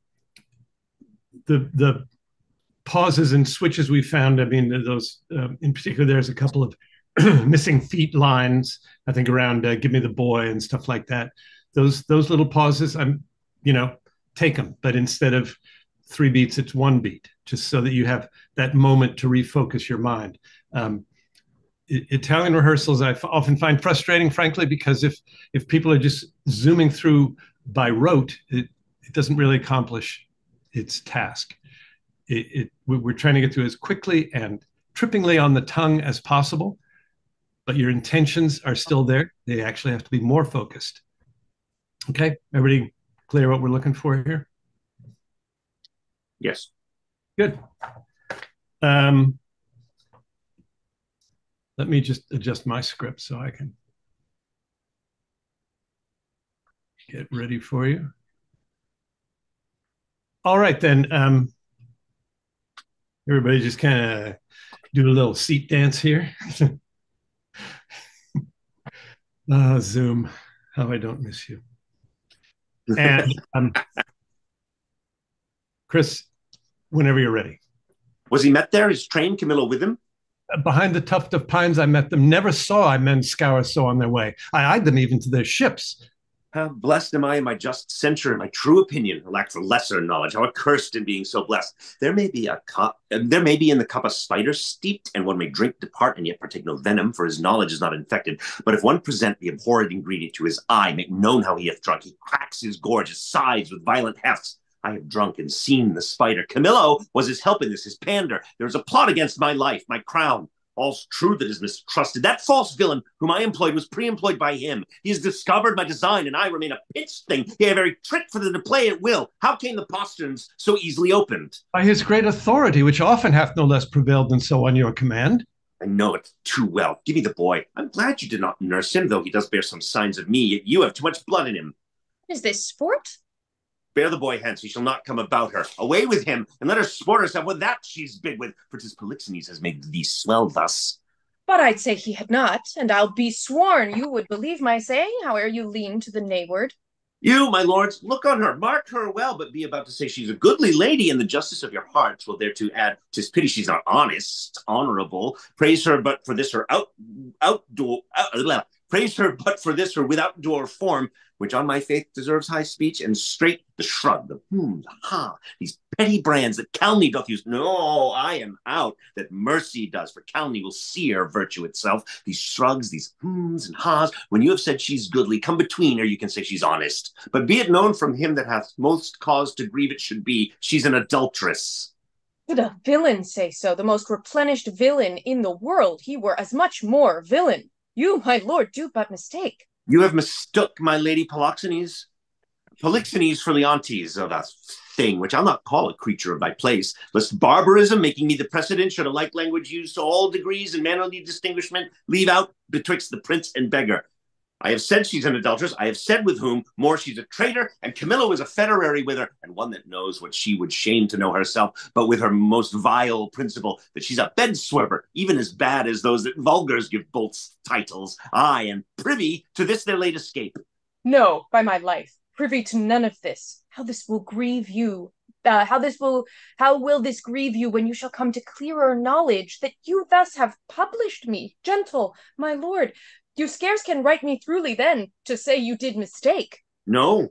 pauses and switches we found, I mean, those in particular, there's a couple of missing feet lines, I think, around "Give me the boy" and stuff like that. Those little pauses, take them, but instead of 3 beats, it's 1 beat, just so that you have that moment to refocus your mind. Italian rehearsals I often find frustrating, frankly, because if people are just zooming through by rote, it doesn't really accomplish its task. We're trying to get through as quickly and trippingly on the tongue as possible, but your intentions are still there. They actually have to be more focused. Okay, everybody clear what we're looking for here? Yes. Good. Let me just adjust my script so I can get ready for you. All right, then. Everybody just kind of Do a little seat dance here. Zoom, how I don't miss you. And Chris, whenever you're ready. Was he met there? Is train Camillo with him? Behind the tuft of pines I met them. Never saw I men scour so on their way. I eyed them even to their ships. How blessed am I in my just censure and my true opinion, lack for lesser knowledge. How accursed in being so blessed. There may be in the cup a spider steeped, and one may drink depart and yet partake no venom, for his knowledge is not infected. But if one present the abhorred ingredient to his eye, make known how he hath drunk, he cracks his gorge, his sides with violent hefts. I have drunk and seen the spider. Camillo was his help in this, his pander. There is a plot against my life, my crown. All's true that is mistrusted. That false villain whom I employed was pre-employed by him. He has discovered my design, and I remain a pitched thing. He had a very trick for them to play at will. How came the posterns so easily opened? By his great authority, which often hath no less prevailed than so on your command. I know it too well. Give me the boy. I'm glad you did not nurse him, though he does bear some signs of me. Yet you have too much blood in him. Is this sport? Bear the boy hence, he shall not come about her. Away with him, and let her sport herself with that she's big with, for 'tis Polixenes has made thee swell thus. But I'd say he had not, and I'll be sworn you would believe my saying, howe'er you lean to the nayward. You, my lords, look on her, mark her well, but be about to say she's a goodly lady, and the justice of your hearts will thereto add, 'tis pity she's not honest, honorable. Praise her but for this her praise her but for this her without door form, which on my faith deserves high speech, and straight the shrug, the the ha, these petty brands that calumny doth use. No, I am out, that mercy does, for calumny will sear virtue itself. These shrugs, these hms and ha's, when you have said she's goodly, come between, or you can say she's honest. But be it known from him that hath most cause to grieve it should be, she's an adulteress. Did a villain say so, the most replenished villain in the world? He were as much more villain. You, my lord, do but mistake. You have mistook my lady Polixenes for Leontes, oh, that thing, which I'll not call a creature of thy place, lest barbarism, making me the precedent, should a like language used to all degrees and mannerly distinguishment, leave out betwixt the prince and beggar. I have said she's an adulteress, I have said with whom, more she's a traitor, and Camillo is a federary with her, and one that knows what she would shame to know herself, but with her most vile principle, that she's a bedswerver, even as bad as those that vulgars give bolts titles. Aye, and privy to this their late escape. No, by my life, privy to none of this. How this will grieve you. How will this grieve you when you shall come to clearer knowledge that you thus have published me, gentle, my lord. You scarce can write me throughly then, to say you did mistake. No.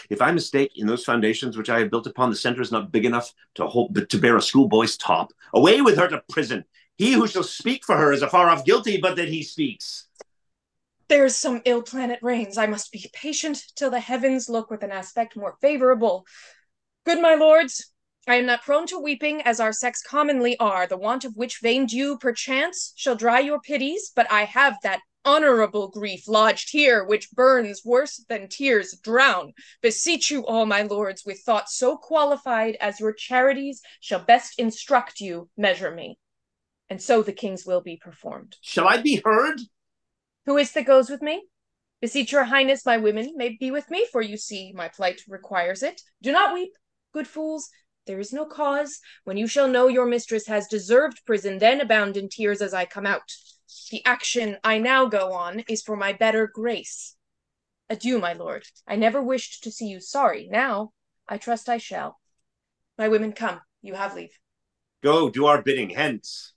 If I mistake in those foundations which I have built upon, the center is not big enough to bear a schoolboy's top. Away with her to prison. He who shall speak for her is afar off guilty, but that he speaks. There's some ill planet reigns. I must be patient till the heavens look with an aspect more favorable. Good my lords, I am not prone to weeping, as our sex commonly are, the want of which vain dew, perchance, shall dry your pities, but I have that honorable grief lodged here, which burns worse than tears drown. Beseech you all, my lords, with thoughts so qualified as your charities shall best instruct you, measure me. And so the king's will be performed. Shall I be heard? Who is that goes with me? Beseech your highness, my women may be with me, for you see my plight requires it. Do not weep, good fools. There is no cause. When you shall know your mistress has deserved prison, then abound in tears as I come out. The action I now go on is for my better grace. Adieu, my lord. I never wished to see you sorry. Now, I trust I shall. My women, come. You have leave. Go, do our bidding, hence.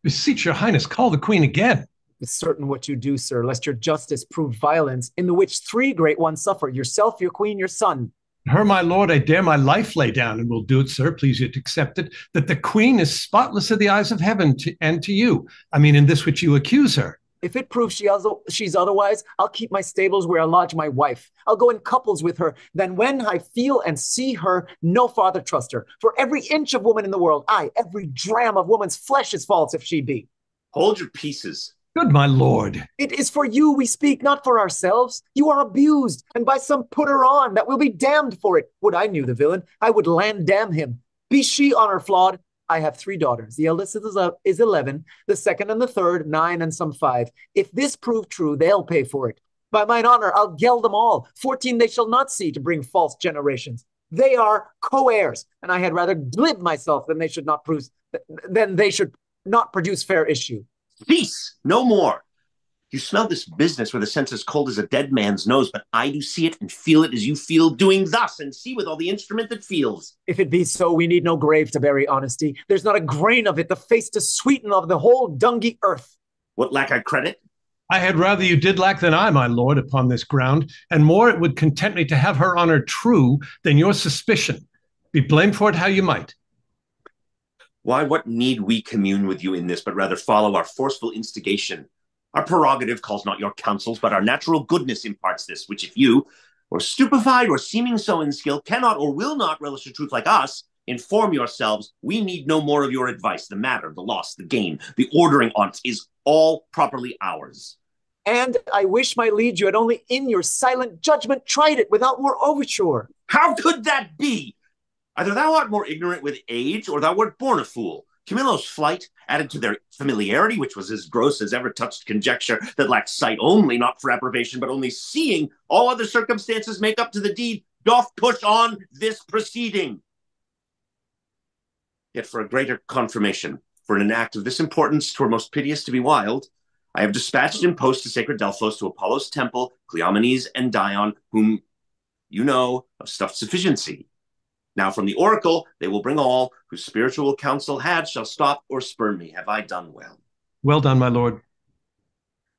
Beseech your highness, call the queen again. It's certain what you do, sir, lest your justice prove violence, in the which three great ones suffer, yourself, your queen, your son. Her, my lord, I dare my life lay down, and will do it, sir, please you to accept it, that the queen is spotless in the eyes of heaven, and to you. I mean, in this which you accuse her. If it proves she's otherwise, I'll keep my stables where I lodge my wife. I'll go in couples with her. Then when I feel and see her, no farther trust her. For every inch of woman in the world, aye, every dram of woman's flesh is false if she be. Hold your peaces. Good my lord. It is for you we speak, not for ourselves. You are abused, and by some putter on that will be damned for it. Would I knew the villain, I would land damn him. Be she honor flawed. I have 3 daughters. The eldest is 11, the second and the third 9, and some 5. If this prove true, they'll pay for it. By mine honor, I'll geld them all. 14 they shall not see to bring false generations. They are co-heirs, and I had rather glib myself than they should not prove. Than they should not produce fair issue. Peace, no more. You smell this business with a sense as cold as a dead man's nose, but I do see it and feel it as you feel, doing thus, and see with all the instrument that feels. If it be so, we need no grave to bury honesty. There's not a grain of it, the face to sweeten of the whole dungy earth. What lack I credit? I had rather you did lack than I, my lord, upon this ground, and more it would content me to have her honor true than your suspicion. Be blamed for it how you might. Why, what need we commune with you in this, but rather follow our forceful instigation? Our prerogative calls not your counsels, but our natural goodness imparts this, which if you, or stupefied or seeming so in skill, cannot or will not relish a truth like us, inform yourselves, we need no more of your advice. The matter, the loss, the gain, the ordering on't is all properly ours. And I wish, my liege, you had only in your silent judgment tried it without more overture. How could that be? Either thou art more ignorant with age, or thou wert born a fool. Camillo's flight, added to their familiarity, which was as gross as ever touched conjecture, that lacked sight only, not for approbation, but only seeing, all other circumstances make up to the deed, doth push on this proceeding. Yet for a greater confirmation, for in an act of this importance, 'twere most piteous to be wild, I have dispatched in post to sacred Delphos, to Apollo's temple, Cleomenes and Dion, whom you know of stuffed sufficiency. Now from the oracle they will bring all whose spiritual counsel had shall stop or spurn me. Have I done well? Well done, my lord.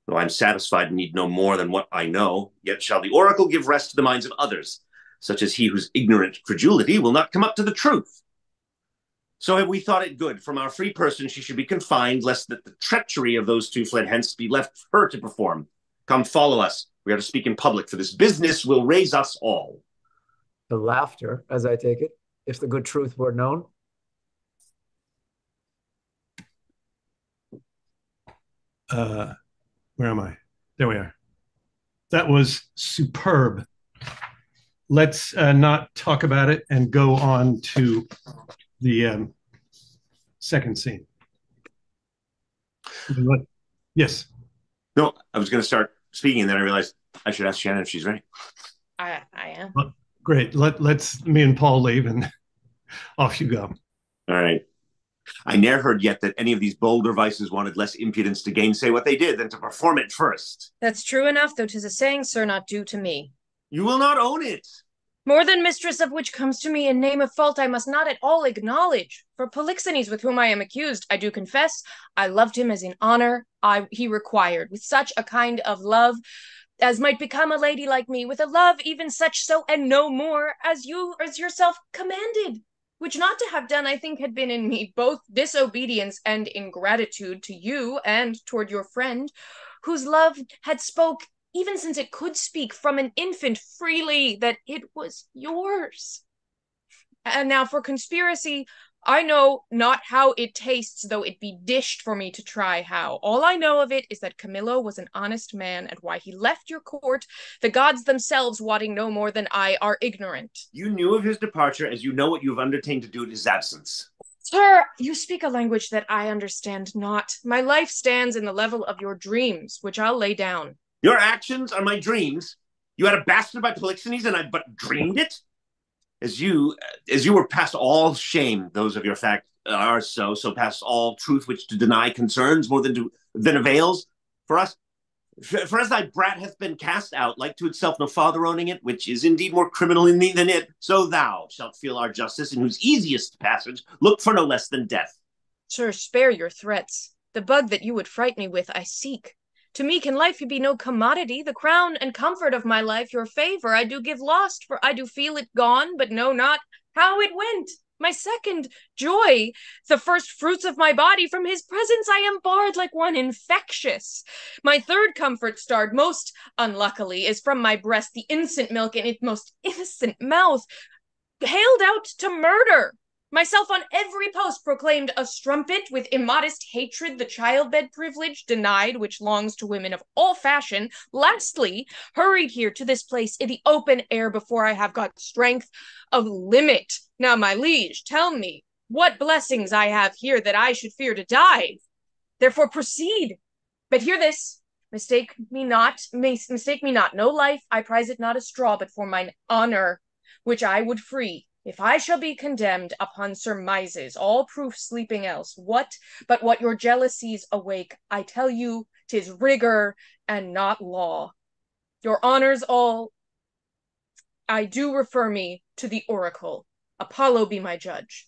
Though I am satisfied and need no more than what I know, yet shall the oracle give rest to the minds of others, such as he whose ignorant credulity will not come up to the truth. So have we thought it good, from our free person she should be confined, lest that the treachery of those two fled hence be left for her to perform. Come, follow us. We are to speak in public, for this business will raise us all. The laughter, as I take it, if the good truth were known. Where am I? There we are. That was superb. Let's not talk about it and go on to the second scene. Yes. No, I was going to start speaking, and then I realized I should ask Shannon if she's ready. I am. Well, great. Let's me and Paul leave, and off you go. All right. I ne'er heard yet that any of these bolder vices wanted less impudence to gainsay what they did than to perform it first. That's true enough, though 'tis a saying, sir, not due to me. You will not own it. More than mistress of which comes to me in name of fault I must not at all acknowledge. For Polixenes, with whom I am accused, I do confess, I loved him as in honor he required, with such a kind of love as might become a lady like me, with a love even such so and no more as yourself commanded. Which not to have done, I think, had been in me both disobedience and ingratitude to you and toward your friend, whose love had spoke, even since it could speak from an infant freely, that it was yours. And now for conspiracy, I know not how it tastes, though it be dished for me to try how. All I know of it is that Camillo was an honest man, and why he left your court, the gods themselves, wotting no more than I, are ignorant. You knew of his departure, as you know what you have undertaken to do in his absence. Sir, you speak a language that I understand not. My life stands in the level of your dreams, which I'll lay down. Your actions are my dreams. You had a bastard by Polixenes, and I but dreamed it? As you were past all shame, those of your fact are so past all truth, which to deny concerns more than avails. For as thy brat hath been cast out, like to itself no father owning it, which is indeed more criminal in thee than it, so thou shalt feel our justice, in whose easiest passage look for no less than death. Sir, spare your threats. The bug that you would fright me with I seek. To me can life be no commodity, the crown and comfort of my life your favor I do give lost, for I do feel it gone, but know not how it went. My second joy, the first fruits of my body, from his presence I am barred like one infectious. My third comfort starred most unluckily is from my breast the innocent milk in its most innocent mouth, hailed out to murder. Myself on every post proclaimed a strumpet, with immodest hatred the childbed privilege denied, which longs to women of all fashion. Lastly, hurried here to this place in the open air before I have got strength of limit. Now, my liege, tell me what blessings I have here that I should fear to die. Therefore proceed. But hear this, mistake me not, no life, I prize it not a straw, but for mine honor, which I would free, If I shall be condemned upon surmises, all proof sleeping else, what your jealousies awake, I tell you, 'tis rigor and not law. Your honors all, I do refer me to the oracle. Apollo be my judge.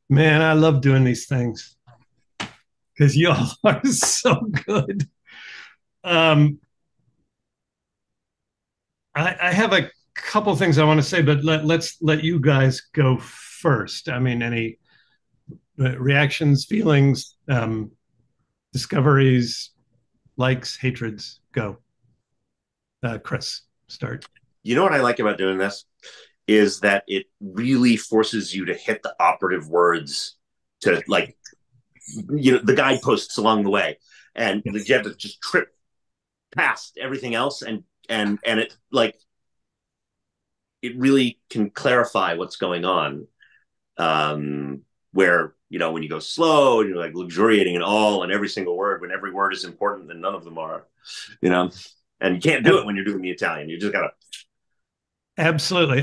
Man, I love doing these things because y'all are so good. I have a couple things I want to say, but let's let you guys go first. I mean, any reactions, feelings, discoveries, likes, hatreds? Go. Chris, start. You know what I like about doing this is that it really forces you to hit the operative words to, like, the guideposts along the way, and you have to just trip past everything else, and it, like, it really can clarify what's going on. Where, when you go slow and you're like luxuriating in all and every single word, when every word is important and none of them are, and you can't do it when you're doing the Italian. You just gotta. Absolutely.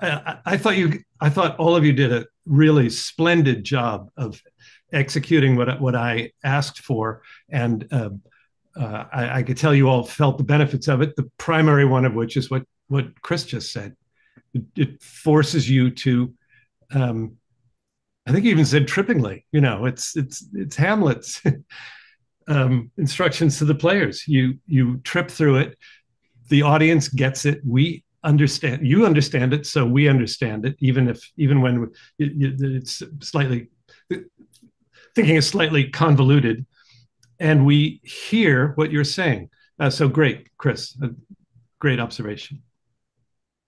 I thought all of you did a really splendid job of executing what I asked for, and I could tell you all felt the benefits of it. The primary one of which is what Chris just said. It forces you to. I think he even said trippingly. It's Hamlet's instructions to the players. You trip through it. The audience gets it. We understand. You understand it, so we understand it. Even when it's slightly thinking is slightly convoluted, and we hear what you're saying. So great, Chris. Great observation.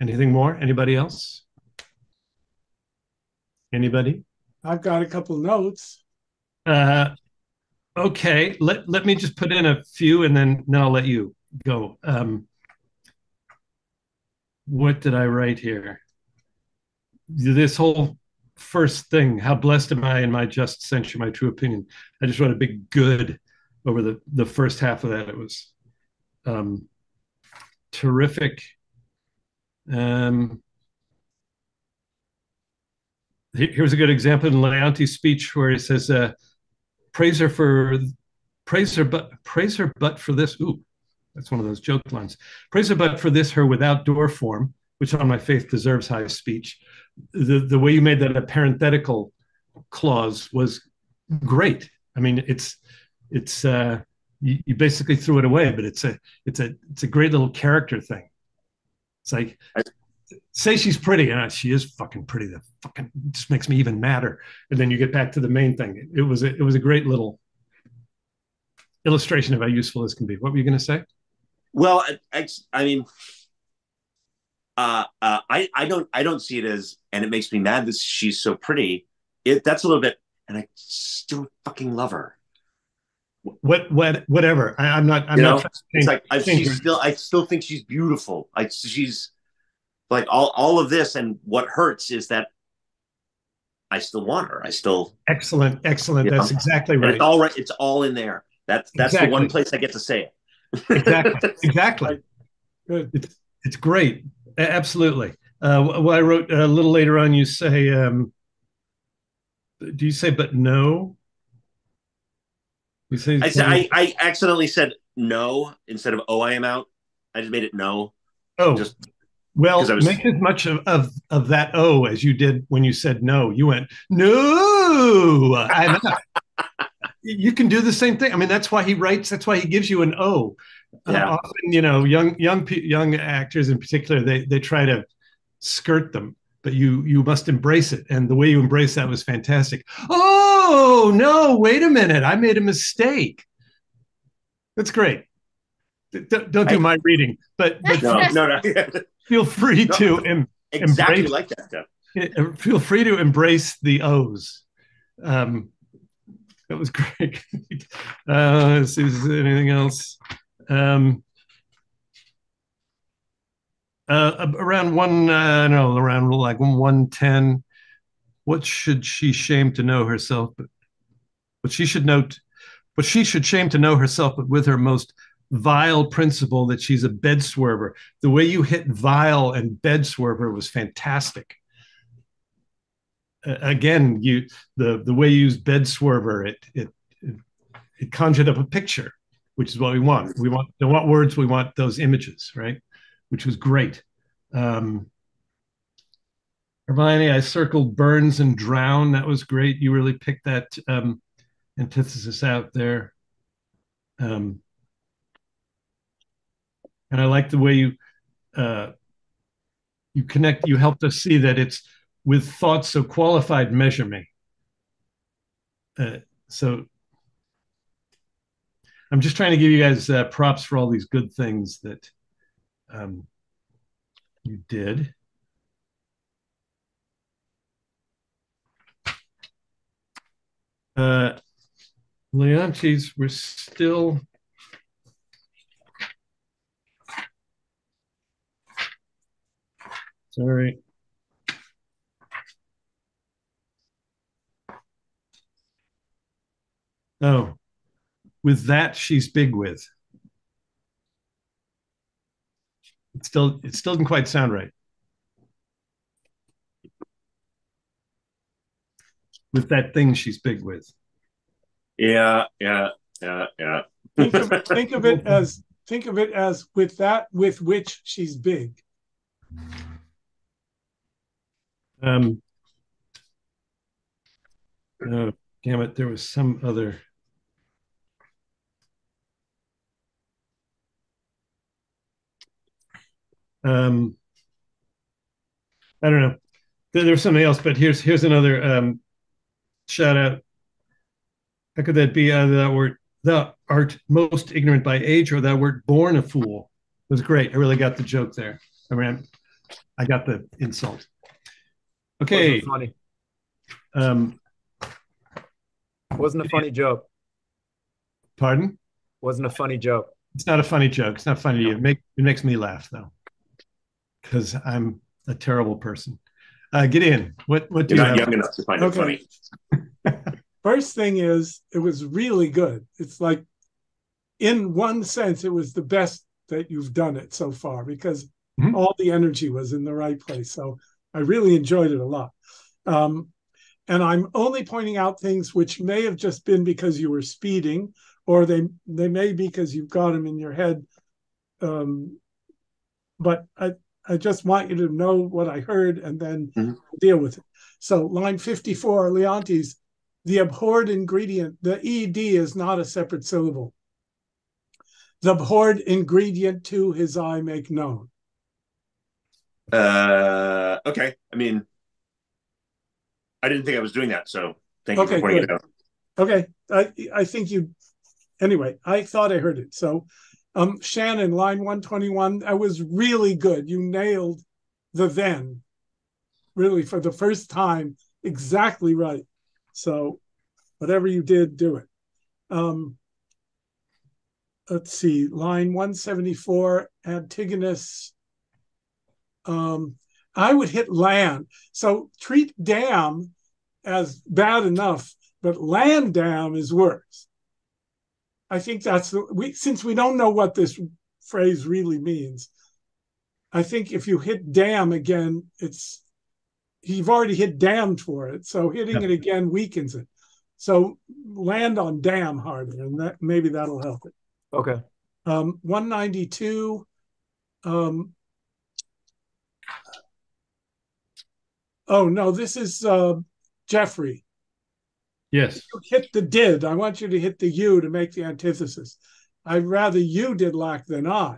Anything more? Anybody else? Anybody? I've got a couple notes. Okay, let me just put in a few, and then I'll let you go. What did I write here? This whole first thing, how blessed am I in my just censure, my true opinion. I just wrote a big good over the first half of that. It was terrific. Here's a good example in Leontes' speech where he says, praise her but for this. Ooh, that's one of those joke lines. Praise her but for this, her without door form, which on my faith deserves high speech. The way you made that a parenthetical clause was great. I mean, you basically threw it away, but it's a great little character thing. It's like, say she's pretty, she is fucking pretty. That fucking just makes me even madder. And then you get back to the main thing. It was a great little illustration of how useful this can be. What were you going to say? Well, I mean, I don't see it as, and it makes me mad that she's so pretty. That's a little bit, and I still fucking love her. Whatever. I'm not. It's like I still think she's beautiful. She's like all of this, and what hurts is that I still want her. I still excellent. That's exactly right. And it's all right. It's all in there. That's exactly the one place I get to say it. Exactly. Good. It's great. Absolutely. Well, I wrote a little later on. You say, do you say but no? You say I accidentally said no instead of I am out. I just made it no. Oh, make as much of that as you did when you said no. You went no. You can do the same thing. I mean, that's why he writes. That's why he gives you an O. Yeah. Often, young actors in particular, they try to skirt them, but you must embrace it. And the way you embrace that was fantastic. Oh no! Wait a minute! I made a mistake. That's great. Don't do my reading, but no. Feel free to exactly embrace, like that. Feel free to embrace the O's. That was great. Let's see, is there anything else? Around around like 110. What should she shame to know herself? But what she should shame to know herself, but with her most vile principle that she's a bed swerver. The way you hit vile and bed swerver was fantastic. Again, the way you use bed swerver, it conjured up a picture, which is what we want. We don't want words, we want those images, right? Which was great. Hermione, I circled burns and drown. That was great. You really picked that antithesis out there. And I like the way you connect. You helped us see that it's with thoughts so qualified, measure me. So I'm just trying to give you guys props for all these good things that you did. Leontes, we're still. Sorry. Oh, with that she's big with. It still didn't quite sound right. With that thing she's big with. Yeah. Think of it as with that with which she's big. Oh, damn it, there was some other. I don't know. There was something else, but here's another shout out. How could that be? Thou art most ignorant by age, or thou wert born a fool. It was great. I really got the joke there. I mean, I got the insult. Okay. Wasn't funny. Wasn't a funny joke. Pardon? Wasn't a funny joke. It's not a funny joke. It's not funny to you. It makes me laugh though, because I'm a terrible person. Gideon, what do you have? You're not young enough to find it funny. First thing is, it was really good. It's like, in one sense, it was the best that you've done it so far, because all the energy was in the right place. So I really enjoyed it a lot. And I'm only pointing out things which may have just been because you were speeding, or they may be because you've got them in your head. But I just want you to know what I heard and then deal with it. So line 54, Leontes, the abhorred ingredient, the ED is not a separate syllable. The abhorred ingredient to his eye make known. Okay. I mean, I didn't think I was doing that, so thank you for pointing it out. Okay. I think you, anyway, I thought I heard it. So Shannon, line 121, that was really good. You nailed the then, really, for the first time, exactly right. So whatever you did, do it. Let's see, line 174, Antigonus. I would hit land. So treat dam as bad enough, but land dam is worse. I think that's since we don't know what this phrase really means. I think if you hit dam again, you've already hit damned for it. So hitting it again weakens it. So land on dam harder, and maybe that'll help it. Okay. 192. Oh no, this is Geoffrey. Yes. You hit the did. I want you to hit the you to make the antithesis. I'd rather you did lack than I.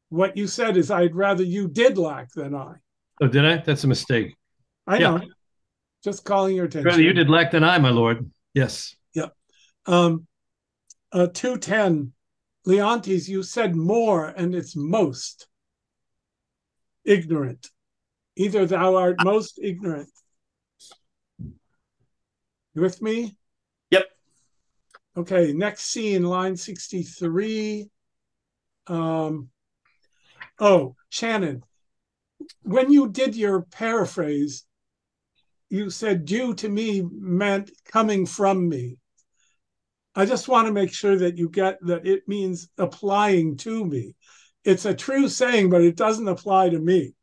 What you said is, I'd rather you did lack than I. Oh, did I? That's a mistake. I know. Just calling your attention. Rather you did lack than I, my lord. Yes. Yeah. 210. Leontes, you said more, and it's most ignorant. Either thou art most ignorant. You with me? Yep. Okay, next scene, line 63. Oh, Shannon, when you did your paraphrase, you said due to me meant coming from me. I just want to make sure that you get that it means applying to me. It's a true saying, but it doesn't apply to me.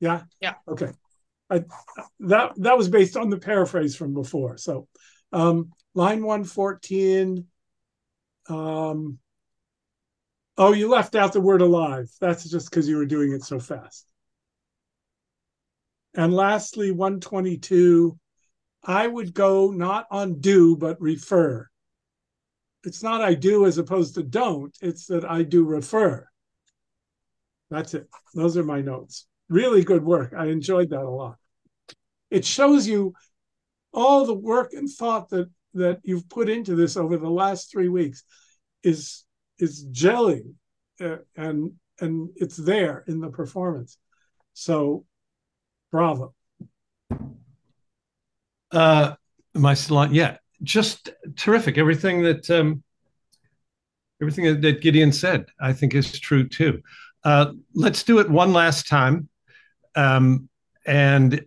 Yeah? Yeah. Okay. That was based on the paraphrase from before. So line 114. Oh, you left out the word alive. That's just because you were doing it so fast. And lastly, 122, I would go not on do, but refer. It's not I do as opposed to don't. It's that I do refer. That's it. Those are my notes. Really good work. I enjoyed that a lot. It shows you all the work and thought that you've put into this over the last 3 weeks is gelling, and it's there in the performance. So, bravo. My salon, yeah, just terrific. Everything that Gideon said, I think is true too. Let's do it one last time, and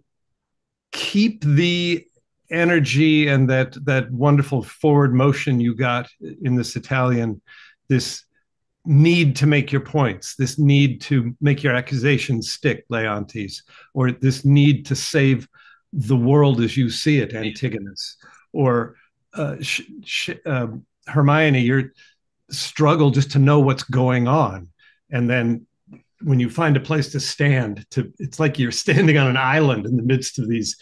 keep the energy and that wonderful forward motion you got in this Italian, this need to make your points, this need to make your accusations stick, Leontes, or this need to save the world as you see it, Antigonus, or Hermione, your struggle just to know what's going on. And then when you find a place to stand, it's like you're standing on an island in the midst of these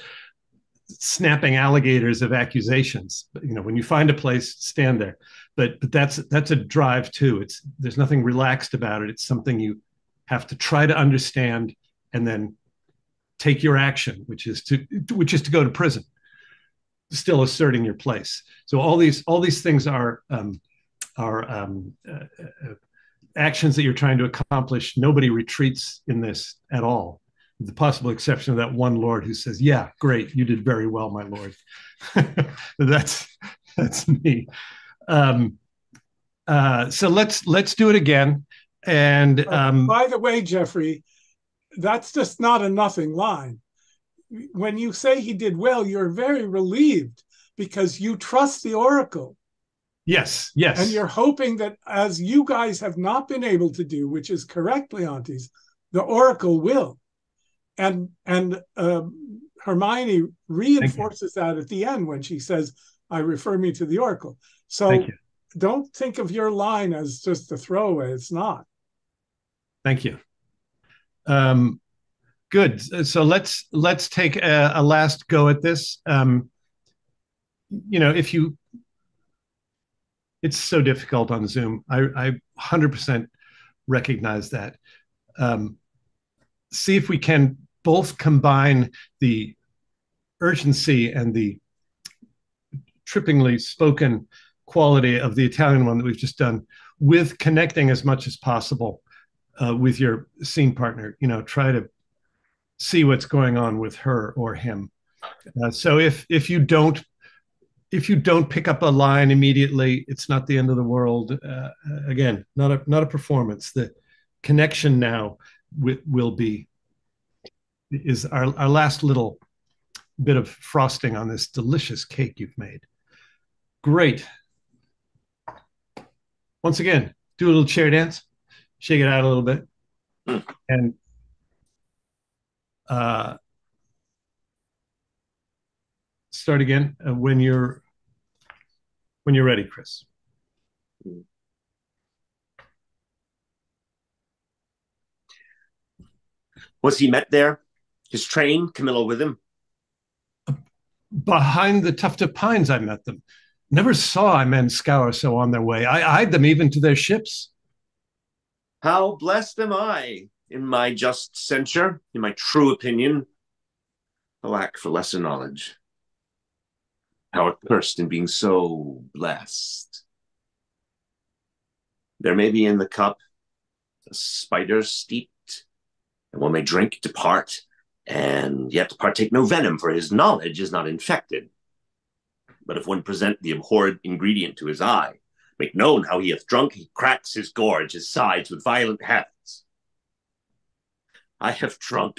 snapping alligators of accusations. You know, when you find a place, stand there. But that's a drive too. There's nothing relaxed about it. It's something you have to try to understand and then take your action, which is to go to prison, still asserting your place. So all these things are actions that you're trying to accomplish. Nobody retreats in this at all, with the possible exception of that one lord who says, "Yeah, great, you did very well, my lord." That's me. So let's do it again. And by the way, Geoffrey, that's just not a nothing line. When you say he did well, you're very relieved because you trust the oracle. Yes. And you're hoping that, as you guys have not been able to do, which is correct, Leontes, the oracle will. And Hermione reinforces that at the end when she says, "I refer me to the oracle." So don't think of your line as just a throwaway. It's not. Thank you. Good. So let's take a last go at this. It's so difficult on Zoom. I 100% recognize that. See if we can both combine the urgency and the trippingly spoken quality of the Italian one that we've just done with connecting as much as possible with your scene partner. Try to see what's going on with her or him. So if you don't pick up a line immediately, it's not the end of the world. Again, not a performance. The connection now is our last little bit of frosting on this delicious cake you've made. Great. Once again, do a little chair dance, shake it out a little bit, and start again when you're ready, Chris. Was he met there? His train, Camilla with him? Behind the tuft of pines I met them. Never saw I men scour so on their way. I eyed them even to their ships. How blessed am I in my just censure, in my true opinion. Alack for lesser knowledge. How accursed in being so blessed. There may be in the cup a spider steeped, and one may drink, depart, and yet partake no venom, for his knowledge is not infected. But if one present the abhorred ingredient to his eye, make known how he hath drunk, he cracks his gorge, his sides with violent hefts. I have drunk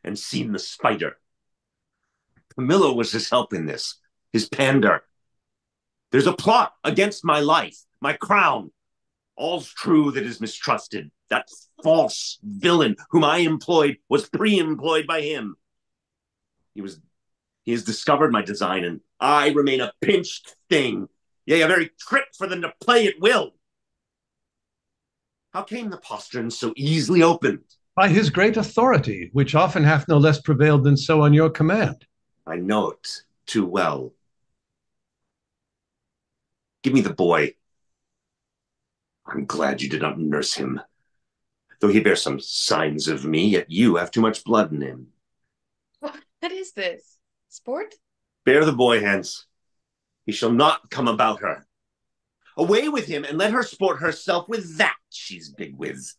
and seen the spider. Camilla was his help in this, his pander. There's a plot against my life, my crown. All's true that is mistrusted. That false villain whom I employed was pre-employed by him. He has discovered my design, and I remain a pinched thing, yea, a very trick for them to play at will. How came the postern so easily opened? By his great authority, which often hath no less prevailed than so on your command. I know it too well. Give me the boy. I'm glad you did not nurse him. Though he bears some signs of me, yet you have too much blood in him. What is this? Sport? Bear the boy hence. He shall not come about her. Away with him, and let her sport herself with that she's big with.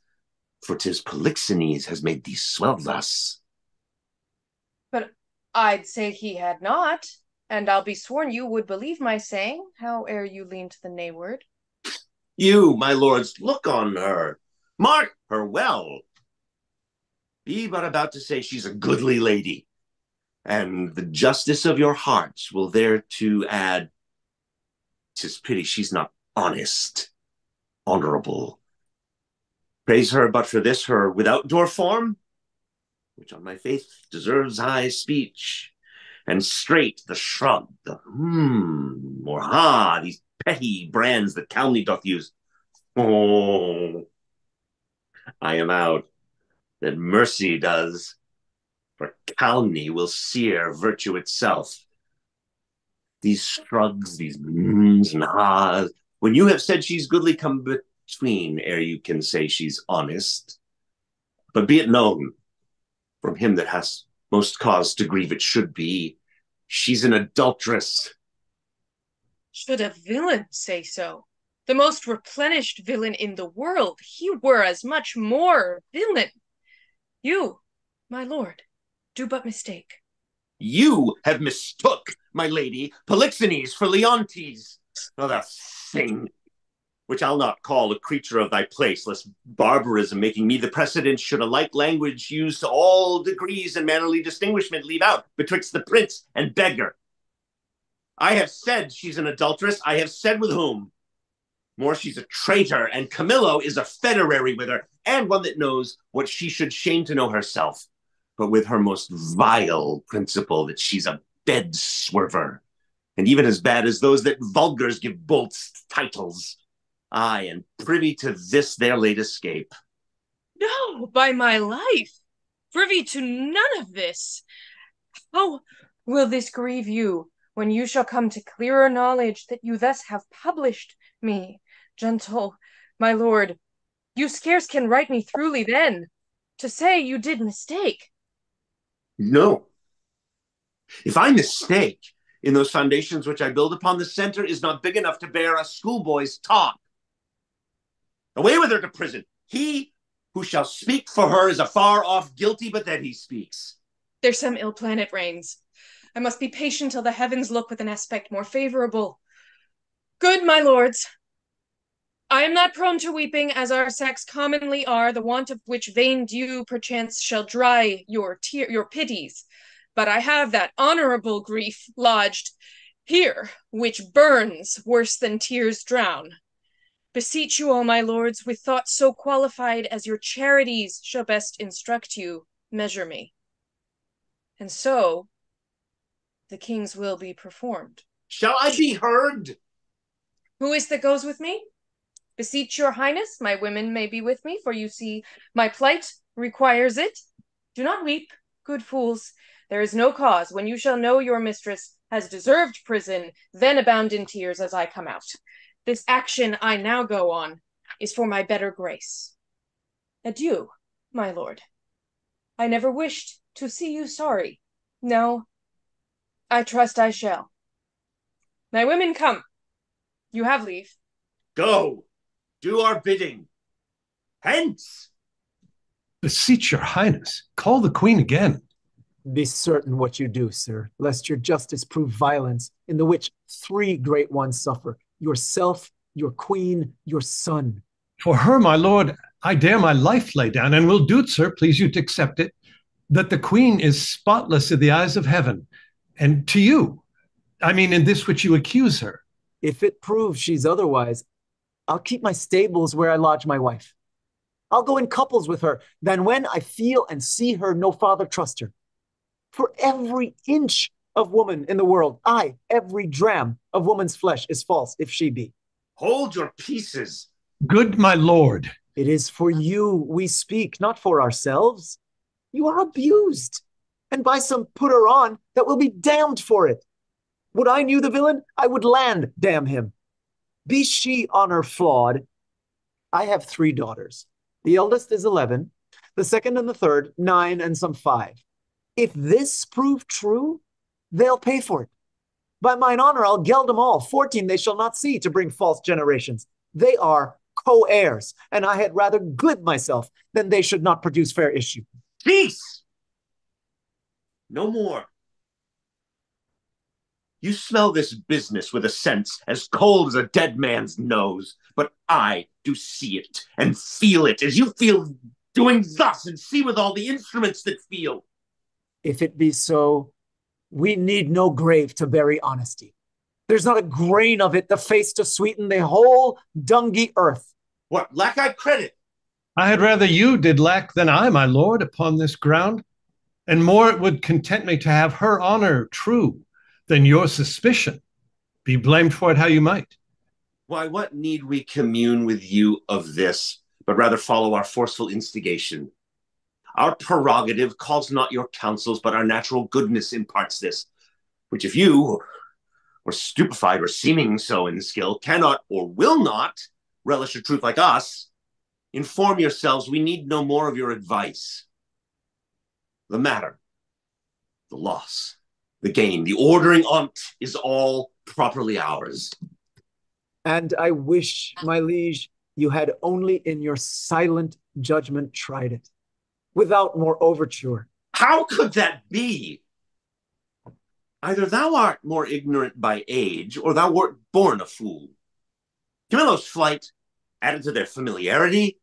For 'tis Polixenes has made thee swell thus. But I'd say he had not, and I'll be sworn you would believe my saying, howe'er you lean to the nay word. You, my lords, look on her. Mark her well. Be but about to say she's a goodly lady, and the justice of your hearts will thereto add, 'tis pity she's not honest, honorable. Praise her but for this, her without-door form, which on my faith deserves high speech, and straight the shrug, the or ha, these petty brands that calumny doth use. Oh, I am out, that mercy does, for calumny will sear virtue itself. These shrugs, these and ha's, when you have said she's goodly, come between ere you can say she's honest. But be it known, from him that has most cause to grieve it should be, she's an adulteress. Should a villain say so? The most replenished villain in the world, he were as much more villain. You, my lord, do but mistake. You have mistook, my lady, Polixenes for Leontes. Oh, that thing, which I'll not call a creature of thy place, lest barbarism making me the precedent should a like language used to all degrees and mannerly distinguishment leave out betwixt the prince and beggar. I have said she's an adulteress. I have said with whom. More, she's a traitor, and Camillo is a federary with her, and one that knows what she should shame to know herself, but with her most vile principle that she's a bed swerver, and even as bad as those that vulgars give bolts titles. Aye, and privy to this their late escape. No, by my life, privy to none of this. How will this grieve you, when you shall come to clearer knowledge that you thus have published me, gentle my lord? You scarce can write me throughly then, to say you did mistake. No. If I mistake in those foundations which I build upon, the center is not big enough to bear a schoolboy's talk. Away with her to prison. He who shall speak for her is afar off guilty, but that he speaks. There's some ill planet reigns. I must be patient till the heavens look with an aspect more favorable. Good my lords, I am not prone to weeping, as our sex commonly are, the want of which vain dew perchance shall dry your pities. But I have that honorable grief lodged here, which burns worse than tears drown. Beseech you all, my lords, with thoughts so qualified as your charities shall best instruct you, measure me. And so the king's will be performed. Shall I be heard? Who is that goes with me? Beseech your highness, my women may be with me, for you see my plight requires it. Do not weep, good fools. There is no cause. When you shall know your mistress has deserved prison, then abound in tears as I come out. This action I now go on is for my better grace. Adieu, my lord. I never wished to see you sorry. No, I trust I shall. My women, come. You have leave. Go. Do our bidding. Hence. Beseech your highness, call the queen again. Be certain what you do, sir, lest your justice prove violence, in the which 3 great ones suffer, yourself, your queen, your son. For her, my lord, I dare my life lay down, and will do't, sir, please you to accept it, that the queen is spotless in the eyes of heaven. And to you, I mean in this which you accuse her. If it proves she's otherwise, I'll keep my stables where I lodge my wife. I'll go in couples with her. Then when I feel and see her, no farther trust her. For every inch of woman in the world, aye, every dram of woman's flesh is false, if she be. Hold your pieces. Good my lord. It is for you we speak, not for ourselves. You are abused, and by some putter on that will be damned for it. Would I knew the villain, I would land damn him. Be she honor flawed. I have 3 daughters. The eldest is 11, the second and the third, 9 and some 5. If this prove true, they'll pay for it. By mine honor, I'll geld them all. 14 they shall not see to bring false generations. They are co-heirs, and I had rather good myself than they should not produce fair issue. Peace! No more. You smell this business with a sense as cold as a dead man's nose, but I do see it and feel it as you feel doing thus and see with all the instruments that feel. If it be so, we need no grave to bury honesty. There's not a grain of it the face to sweeten the whole dungy earth. What, lack I credit? I had rather you did lack than I, my lord, upon this ground, and more it would content me to have her honor true than your suspicion, be blamed for it how you might. Why, what need we commune with you of this, but rather follow our forceful instigation? Our prerogative calls not your counsels, but our natural goodness imparts this, which if you, or stupefied or seeming so in skill, cannot or will not relish a truth like us, inform yourselves we need no more of your advice. The matter, the loss, the gain, the ordering on't is all properly ours. And I wish, my liege, you had only in your silent judgment tried it, without more overture. How could that be? Either thou art more ignorant by age, or thou wert born a fool. Camillo's flight, added to their familiarity,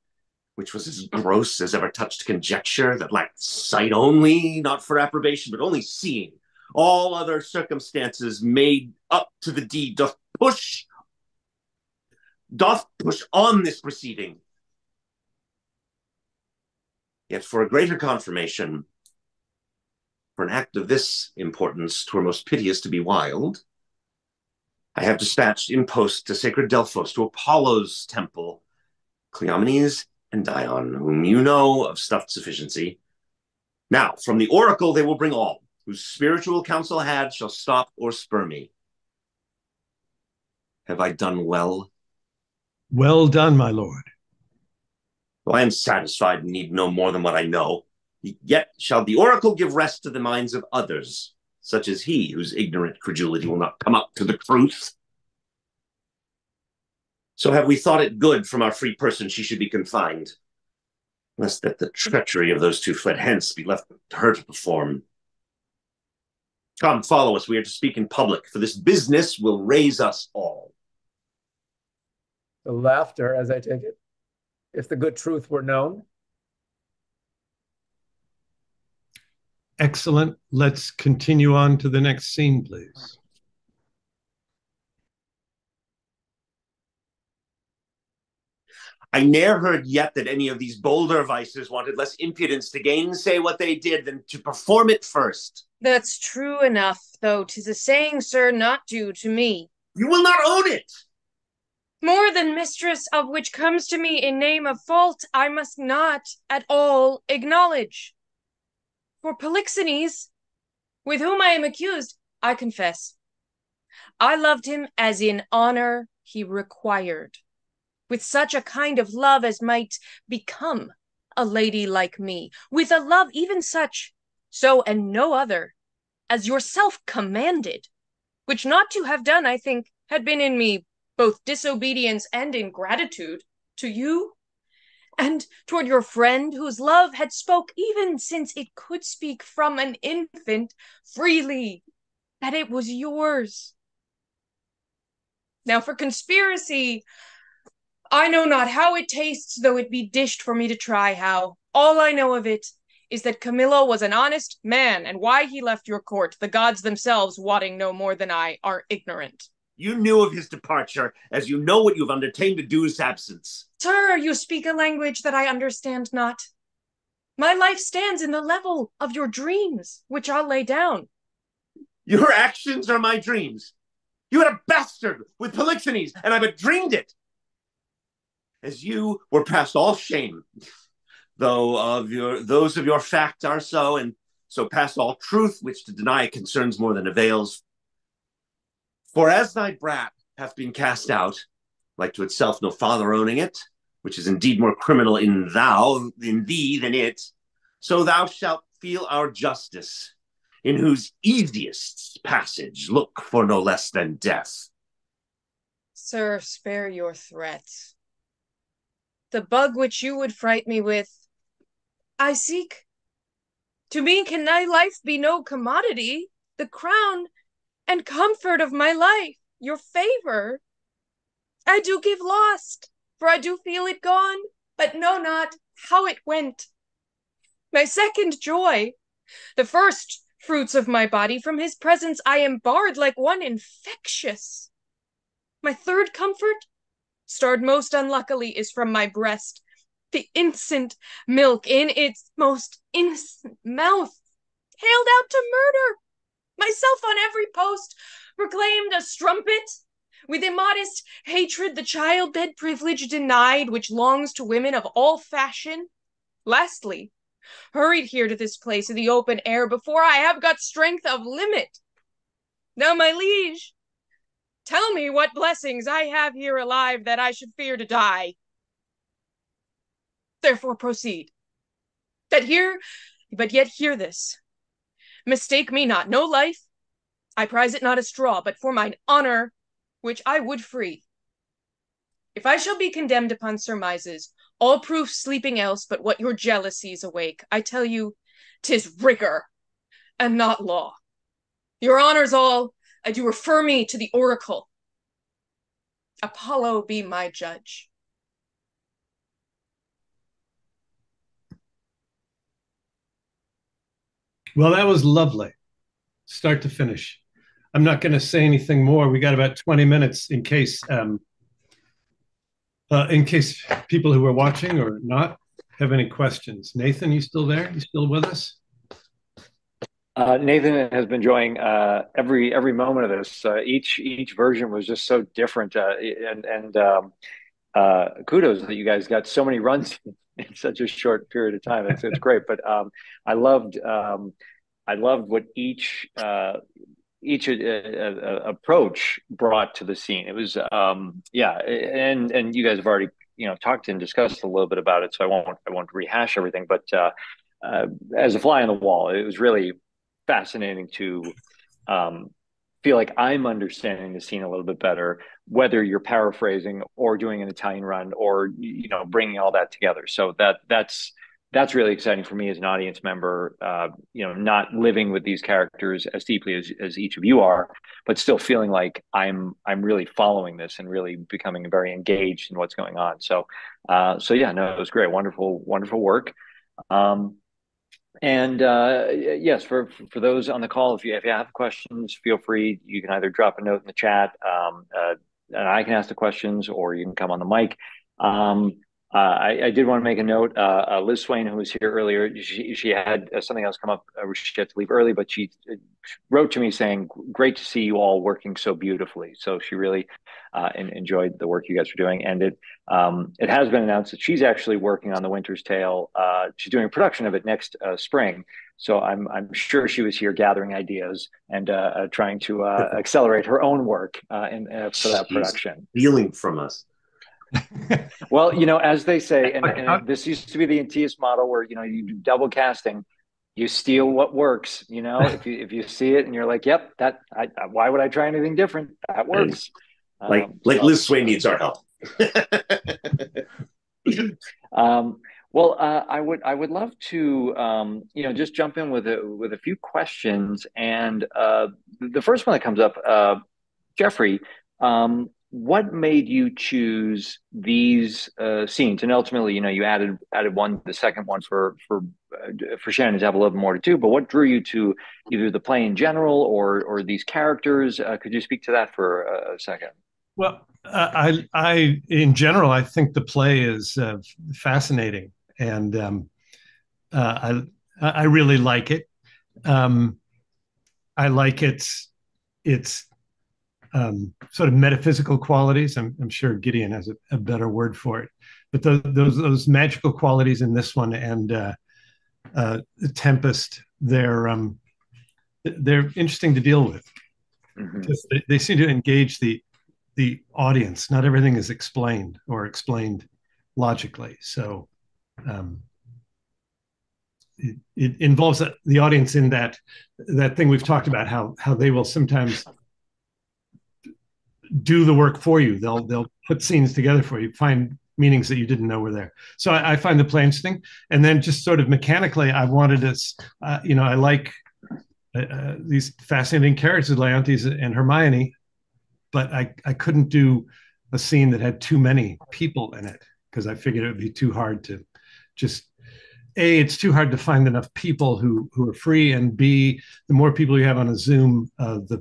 which was as gross as ever touched conjecture, that lacked sight only, not for approbation, but only seeing. All other circumstances made up to the deed doth push on this proceeding. Yet for a greater confirmation, for an act of this importance, 'twere most piteous to be wild, I have dispatched in post to sacred Delphos, to Apollo's temple, Cleomenes and Dion, whom you know of stuffed sufficiency. Now, from the oracle they will bring all, whose spiritual counsel had shall stop or spur me. Have I done well? Well done, my lord. Though I am satisfied and need no more than what I know, yet shall the oracle give rest to the minds of others, such as he, whose ignorant credulity will not come up to the truth. So have we thought it good from our free person she should be confined, lest that the treachery of those 2 fled hence be left to her to perform. Come, follow us, we are to speak in public, for this business will raise us all. The laughter, as I take it, if the good truth were known. Excellent. Let's continue on to the next scene, please. I ne'er heard yet that any of these bolder vices wanted less impudence to gainsay what they did than to perform it first. That's true enough, though 'tis a saying, sir, not due to me. You will not own it! More than mistress of which comes to me in name of fault, I must not at all acknowledge. For Polixenes, with whom I am accused, I confess, I loved him as in honor he required, with such a kind of love as might become a lady like me, with a love even such, so and no other, as yourself commanded, which not to have done, I think, had been in me both disobedience and ingratitude to you, and toward your friend, whose love had spoke, even since it could speak from an infant, freely, that it was yours. Now for conspiracy, I know not how it tastes, though it be dished for me to try how. All I know of it is that Camillo was an honest man, and why he left your court, the gods themselves, wotting no more than I, are ignorant. You knew of his departure, as you know what you've undertaken to do in his absence. Sir, you speak a language that I understand not. My life stands in the level of your dreams, which I'll lay down. Your actions are my dreams. You had a bastard with Polixenes, and I but dreamed it. As you were past all shame, though those of your fact are so, and so past all truth, which to deny concerns more than avails. For as thy brat hath been cast out, like to itself no father owning it, which is indeed more criminal in thee than it, so thou shalt feel our justice, in whose easiest passage look for no less than death. Sir, spare your threats. The bug which you would fright me with, I seek. To me can thy life be no commodity, the crown and comfort of my life, your favor. I do give lost, for I do feel it gone, but know not how it went. My second joy, the first fruits of my body, from his presence I am barred like one infectious. My third comfort, starred most unluckily, is from my breast, the innocent milk in its most innocent mouth, haled out to murder. Myself on every post proclaimed a strumpet, with immodest hatred the child-bed privilege denied, which longs to women of all fashion. Lastly, hurried here to this place in the open air before I have got strength of limit. Now, my liege, tell me what blessings I have here alive that I should fear to die. Therefore proceed. But yet hear this. Mistake me not, no life, I prize it not a straw, but for mine honor, which I would free. If I shall be condemned upon surmises, all proof sleeping else but what your jealousies awake, I tell you, 'tis rigor, and not law. Your honors all, I do refer me to the oracle. Apollo be my judge. Well, that was lovely, start to finish. I'm not going to say anything more. We got about 20 minutes in case people who are watching or not have any questions. Nathan, you still there? You still with us? Nathan has been enjoying every moment of this. Each version was just so different, and kudos that you guys got so many runs in such a short period of time. It's great. But I loved what each approach brought to the scene. It was and you guys have already talked and discussed a little bit about it, so I won't rehash everything. But as a fly on the wall, it was really fascinating to feel like I'm understanding the scene a little bit better, whether you're paraphrasing or doing an Italian run or bringing all that together. So that's really exciting for me as an audience member. Not living with these characters as deeply as each of you are, but still feeling like I'm really following this and really becoming very engaged in what's going on. So yeah, no, it was great, wonderful work. Yes, for those on the call, if you have questions, feel free. You can either drop a note in the chat, and I can ask the questions, or you can come on the mic. I did want to make a note. Liz Swain, who was here earlier, she had something else come up. She had to leave early, but she wrote to me saying, "Great to see you all working so beautifully." So she really enjoyed the work you guys were doing, and it has been announced that she's actually working on The Winter's Tale. She's doing a production of it next spring. So I'm sure she was here gathering ideas and trying to accelerate her own work for that production. Stealing from us. Well, as they say, and this used to be the Antias model where, you do double casting, you steal what works, if you see it and you're like, yep, why would I try anything different? That works. Like Liz Swain needs our help. Well, I would love to, just jump in with a few questions. And the first one that comes up, Geoffrey, what made you choose these scenes? And ultimately, you added the second one for Shannon to have a little bit more to do. But what drew you to either the play in general or these characters? Could you speak to that for a second? Well, in general, I think the play is fascinating, and I really like it. I like its sort of metaphysical qualities. I'm sure Gideon has a better word for it, but those magical qualities in this one and Tempest, they're interesting to deal with. Mm-hmm. They seem to engage the audience. Not everything is explained or explained logically, so it involves the audience in that thing we've talked about, how they will sometimes do the work for you. They'll put scenes together for you, find meanings that you didn't know were there. So I find the play interesting. And then just sort of mechanically, I wanted to, I like these fascinating characters, Leontes and Hermione, but I couldn't do a scene that had too many people in it because I figured it would be too hard to just, A, it's too hard to find enough people who are free, and B, the more people you have on a Zoom, but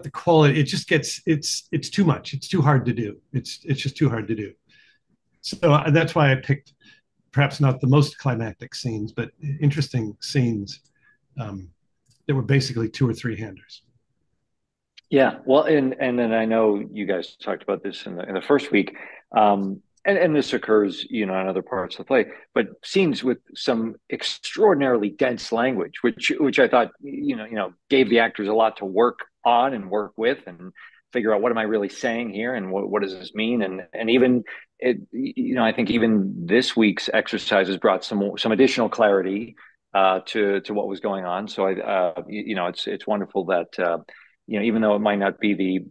the quality, it just gets, it's too much. It's too hard to do. It's just too hard to do. So that's why I picked perhaps not the most climactic scenes, but interesting scenes that were basically 2 or 3 handers. Yeah, well, and then I know you guys talked about this in the first week, and this occurs, in other parts of the play, but scenes with some extraordinarily dense language, which I thought, gave the actors a lot to work on and work with and figure out what am I really saying here and what does this mean, and even it, I think even this week's exercises brought some additional clarity to what was going on. So it's wonderful that. Even though it might not be the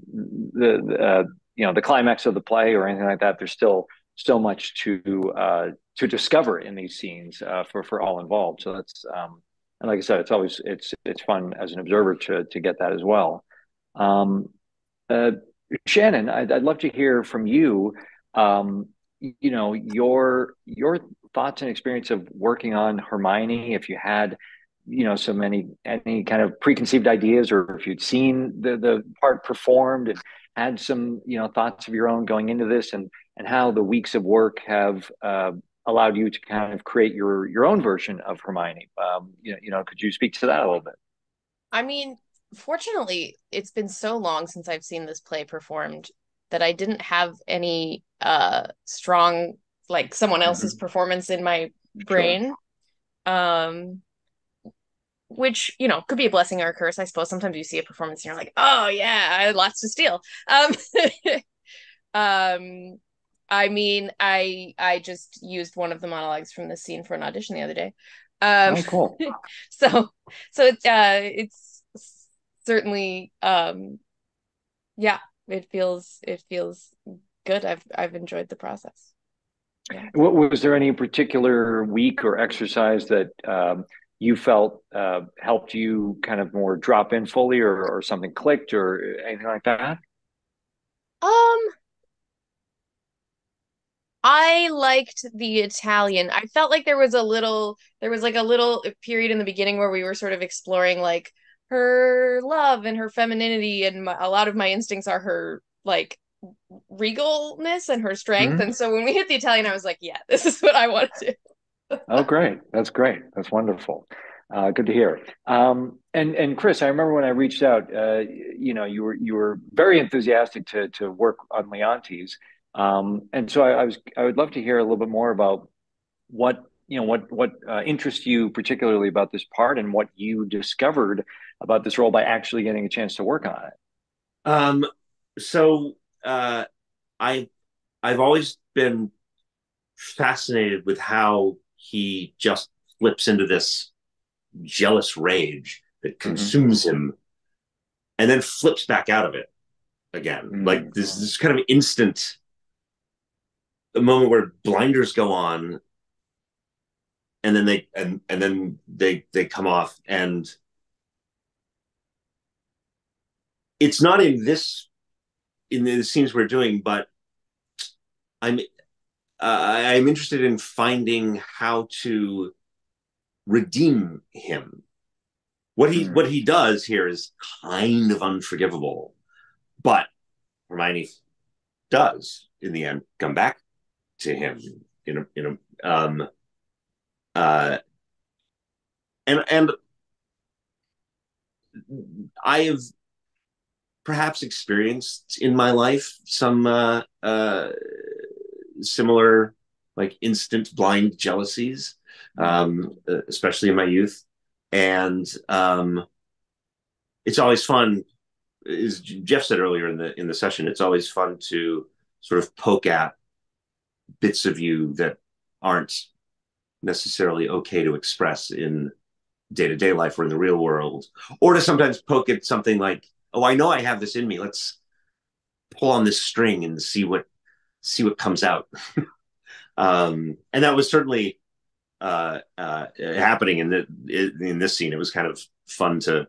climax of the play or anything like that, there's still so much to discover in these scenes for all involved. So that's and like I said, it's fun as an observer to get that as well. Shannon, I'd love to hear from you. Your thoughts and experience of working on Hermione. If you had any kind of preconceived ideas, or if you'd seen the part performed and had some thoughts of your own going into this, and how the weeks of work have allowed you to kind of create your own version of Hermione. Could you speak to that a little bit? I mean, fortunately, it's been so long since I've seen this play performed that I didn't have any strong, like, someone else's performance in my brain. Sure. Which, could be a blessing or a curse, I suppose. Sometimes you see a performance and you're like, oh yeah, I had lots to steal. I mean, I just used one of the monologues from this scene for an audition the other day. Oh, cool. so it's certainly yeah, it feels good. I've enjoyed the process. Yeah. Was there any particular week or exercise that you felt helped you kind of more drop in fully, or something clicked or anything like that? I liked the Italian. I felt like there was like a little period in the beginning where we were sort of exploring like her love and her femininity, and a lot of my instincts are her like regalness and her strength. Mm-hmm. And so when we hit the Italian, I was like, yeah, this is what I want to do. Oh, great. That's great. That's wonderful. Good to hear. And Chris, I remember when I reached out, you were very enthusiastic to work on Leontes. And so I would love to hear a little bit more about what interests you particularly about this part, and what you discovered about this role by actually getting a chance to work on it. So I've always been fascinated with how he just flips into this jealous rage that consumes him and then flips back out of it again. Like this kind of instant, the moment where blinders go on and then they come off. And it's not in this in the scenes we're doing, but I'm I'm interested in finding how to redeem him. What he does here is kind of unforgivable, but Hermione does in the end come back to him and I have perhaps experienced in my life some similar like instant blind jealousies, especially in my youth, and it's always fun, as Jeff said earlier in the session, it's always fun to sort of poke at bits of you that aren't necessarily okay to express in day-to-day life or in the real world, or to sometimes poke at something like, oh, I know I have this in me, let's pull on this string and see what comes out. And that was certainly happening in this scene. It was kind of fun to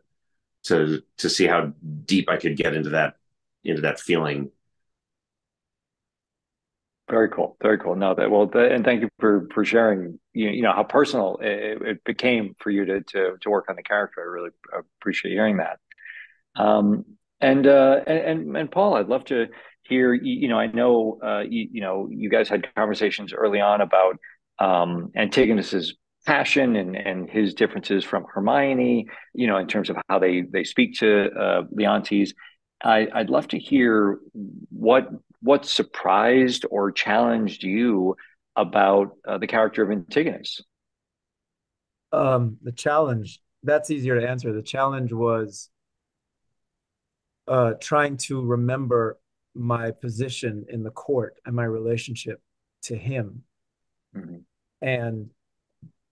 see how deep I could get into that feeling. Very cool. Very cool. No, and thank you for sharing, you know, how personal it became for you to work on the character. I really appreciate hearing that. And Paul, I'd love to hear, you know, I know, you know, you guys had conversations early on about Antigonus's passion and his differences from Hermione, you know, in terms of how they speak to Leontes. I'd love to hear what surprised or challenged you about the character of Antigonus. The challenge, that's easier to answer. The challenge was trying to remember my position in the court and my relationship to him, and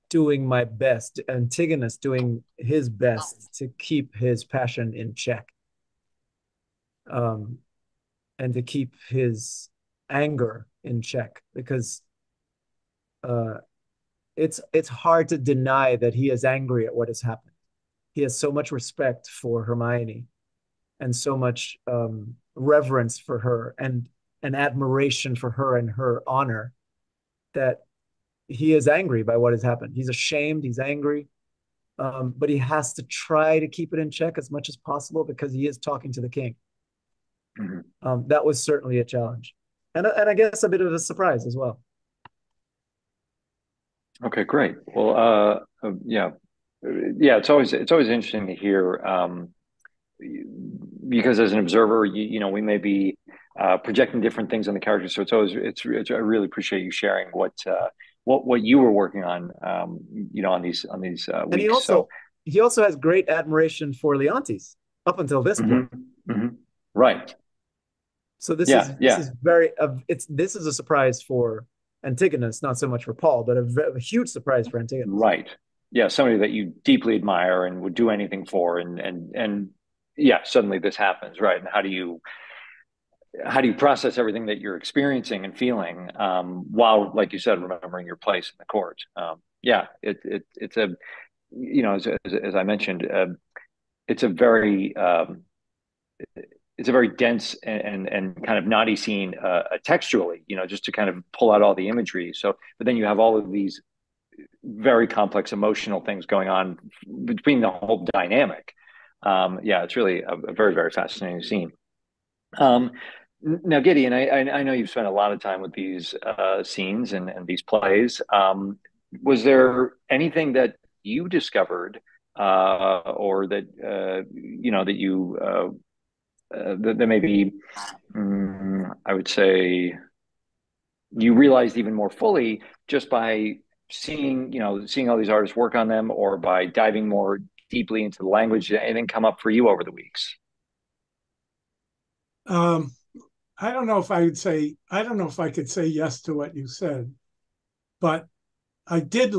doing my best, Antigonus doing his best to keep his passion in check, and to keep his anger in check, because it's hard to deny that he is angry at what has happened. He has so much respect for Hermione and so much reverence for her and an admiration for her and her honor, that he is angry by what has happened. He's ashamed, he's angry, but he has to try to keep it in check as much as possible because he is talking to the king. That was certainly a challenge, and I guess a bit of a surprise as well. Okay, great. Well, yeah, it's always interesting to hear, because as an observer, you know, we may be projecting different things on the character. So I really appreciate you sharing what you were working on, you know, on these weeks. And he also has great admiration for Leontes up until this point. Right. So this is very this is a surprise for Antigonus, not so much for Paul, but a huge surprise for Antigonus. Right. Yeah, somebody that you deeply admire and would do anything for, and yeah, suddenly this happens, right? And how do you process everything that you're experiencing and feeling, while, like you said, remembering your place in the court? Yeah, it's a, you know, as I mentioned, it's a very dense and kind of naughty scene, textually, you know, just to kind of pull out all the imagery. So, but then you have all of these very complex emotional things going on between the whole dynamic. Yeah, it's really a very, very fascinating scene. Now, Gideon, I know you've spent a lot of time with these scenes and these plays. Was there anything that you discovered, or that you know, that you that maybe, I would say, you realized even more fully just by seeing all these artists work on them, or by diving more deeply into the language? Did anything come up for you over the weeks? I don't know if I could say yes to what you said, but I did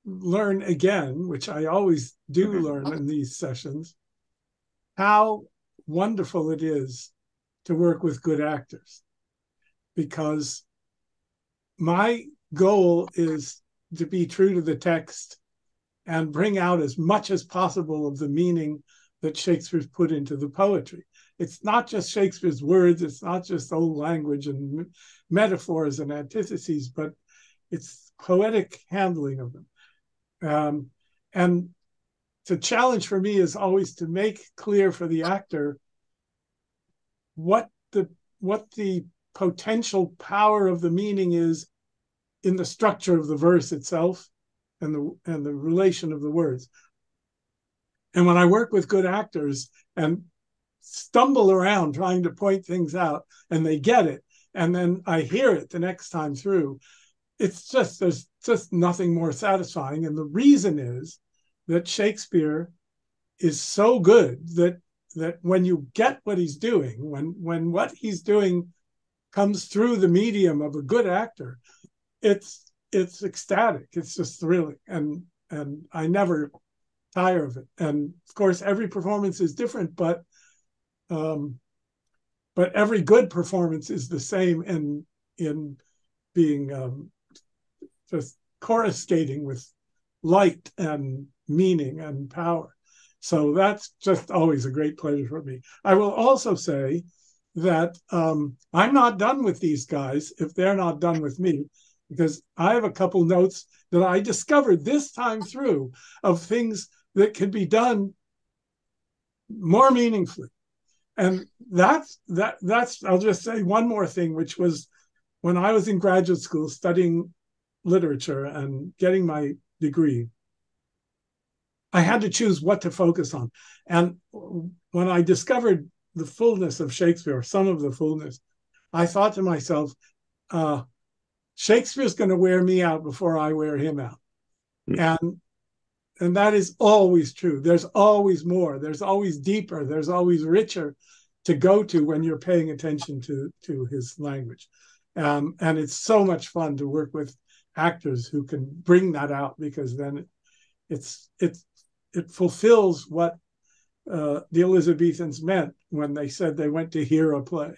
learn again, which I always do learn in these sessions, how wonderful it is to work with good actors, because my goal is to be true to the text and bring out as much as possible of the meaning that Shakespeare's put into the poetry. It's not just Shakespeare's words, it's not just old language and metaphors and antitheses, but it's poetic handling of them. And the challenge for me is always to make clear for the actor what the potential power of the meaning is in the structure of the verse itself and the relation of the words. And when I work with good actors and stumble around trying to point things out and they get it, and then I hear it the next time through, there's just nothing more satisfying. And the reason is that Shakespeare is so good that when you get what he's doing, when what he's doing comes through the medium of a good actor, it's ecstatic. It's just thrilling, and I never tire of it. And of course, every performance is different, but every good performance is the same in being just coruscating with light and meaning and power. So that's just always a great pleasure for me. I will also say that I'm not done with these guys if they're not done with me, because I have a couple notes that I discovered this time through of things that could be done more meaningfully. And that's I'll just say one more thing, which was when I was in graduate school studying literature and getting my degree, I had to choose what to focus on. And when I discovered the fullness of Shakespeare, or some of the fullness, I thought to myself, Shakespeare's going to wear me out before I wear him out. And that is always true. There's always more. There's always deeper. There's always richer to go to when you're paying attention to his language. And it's so much fun to work with actors who can bring that out, because then it fulfills what the Elizabethans meant when they said they went to hear a play.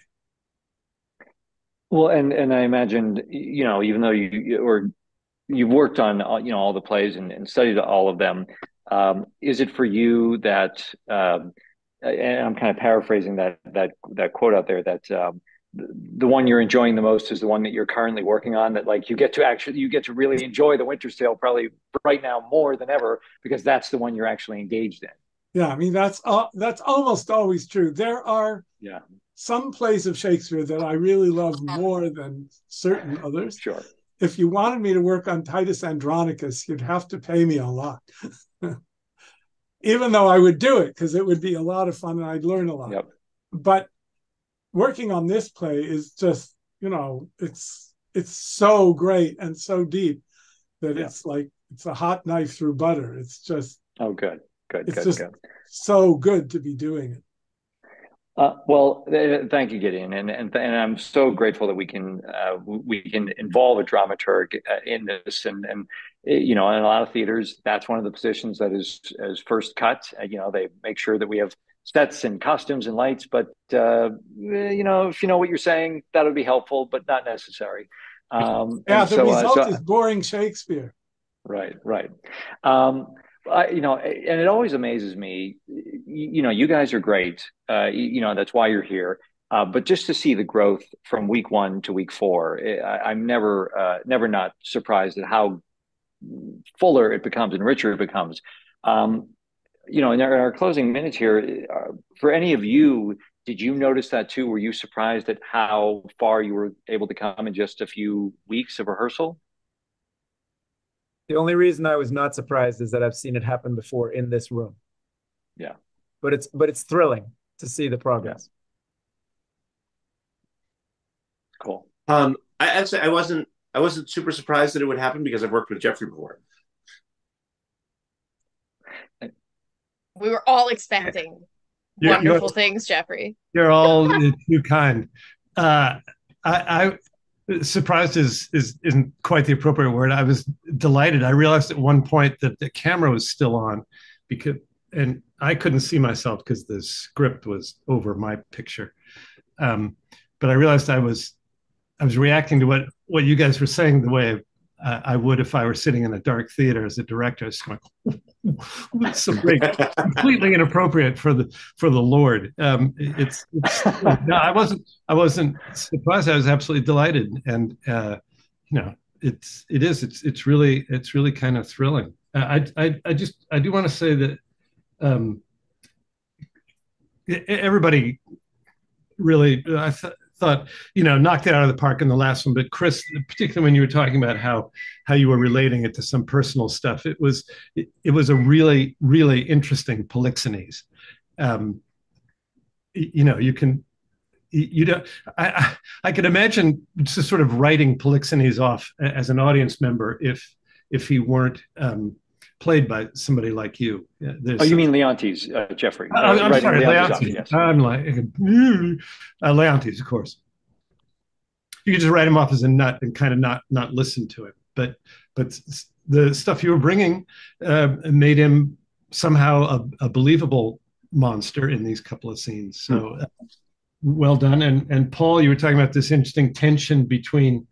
Well, and I imagined, even though you've worked on all the plays and studied all of them, is it for you that and I'm kind of paraphrasing that quote out there, that the one you're enjoying the most is the one that you're currently working on, that like you get to really enjoy the Winter's Tale probably right now more than ever, because that's the one you're actually engaged in? Yeah, I mean, that's almost always true. There are some plays of Shakespeare that I really love more than certain others. Sure. If you wanted me to work on Titus Andronicus, you'd have to pay me a lot. Even though I would do it, because it would be a lot of fun and I'd learn a lot. Yep. But working on this play is just, it's so great and so deep that it's like it's a hot knife through butter. It's just good. So good to be doing it. Well, thank you, Gideon, and I'm so grateful that we can involve a dramaturg in this, and in a lot of theaters, that's one of the positions that is first cut. They make sure that we have sets and costumes and lights, but if you know what you're saying, that would be helpful, but not necessary. The result is boring Shakespeare. Right. And it always amazes me, you guys are great. That's why you're here. But just to see the growth from week 1 to week 4, I'm never not surprised at how fuller it becomes and richer it becomes. In our closing minutes here, for any of you, did you notice that too? Were you surprised at how far you were able to come in just a few weeks of rehearsal? The only reason I was not surprised is that I've seen it happen before in this room. Yeah. But it's thrilling to see the progress. Yeah. Cool. I wasn't super surprised that it would happen, because I've worked with Geoffrey before. We were all expecting wonderful things, Geoffrey. You're all too kind. I surprised isn't quite the appropriate word. I was delighted. I realized at one point that the camera was still on, and I couldn't see myself because the script was over my picture. But I realized I was reacting to what you guys were saying the way I would if I were sitting in a dark theater as a director. It's going, it's so great, completely inappropriate for the Lord. It's no, I wasn't surprised. I was absolutely delighted, and it's really kind of thrilling. I do want to say that everybody really thought knocked it out of the park in the last one, but Chris, particularly when you were talking about how you were relating it to some personal stuff, it was a really interesting polixenes. I could imagine just sort of writing Polixenes off as an audience member if he weren't played by somebody like you. You mean Leontes, Geoffrey? I'm sorry, Leontes. Yes. I'm like Leontes, of course. You could just write him off as a nut and kind of not listen to him. But the stuff you were bringing made him somehow a believable monster in these couple of scenes. So well done. And Paul, you were talking about this interesting tension between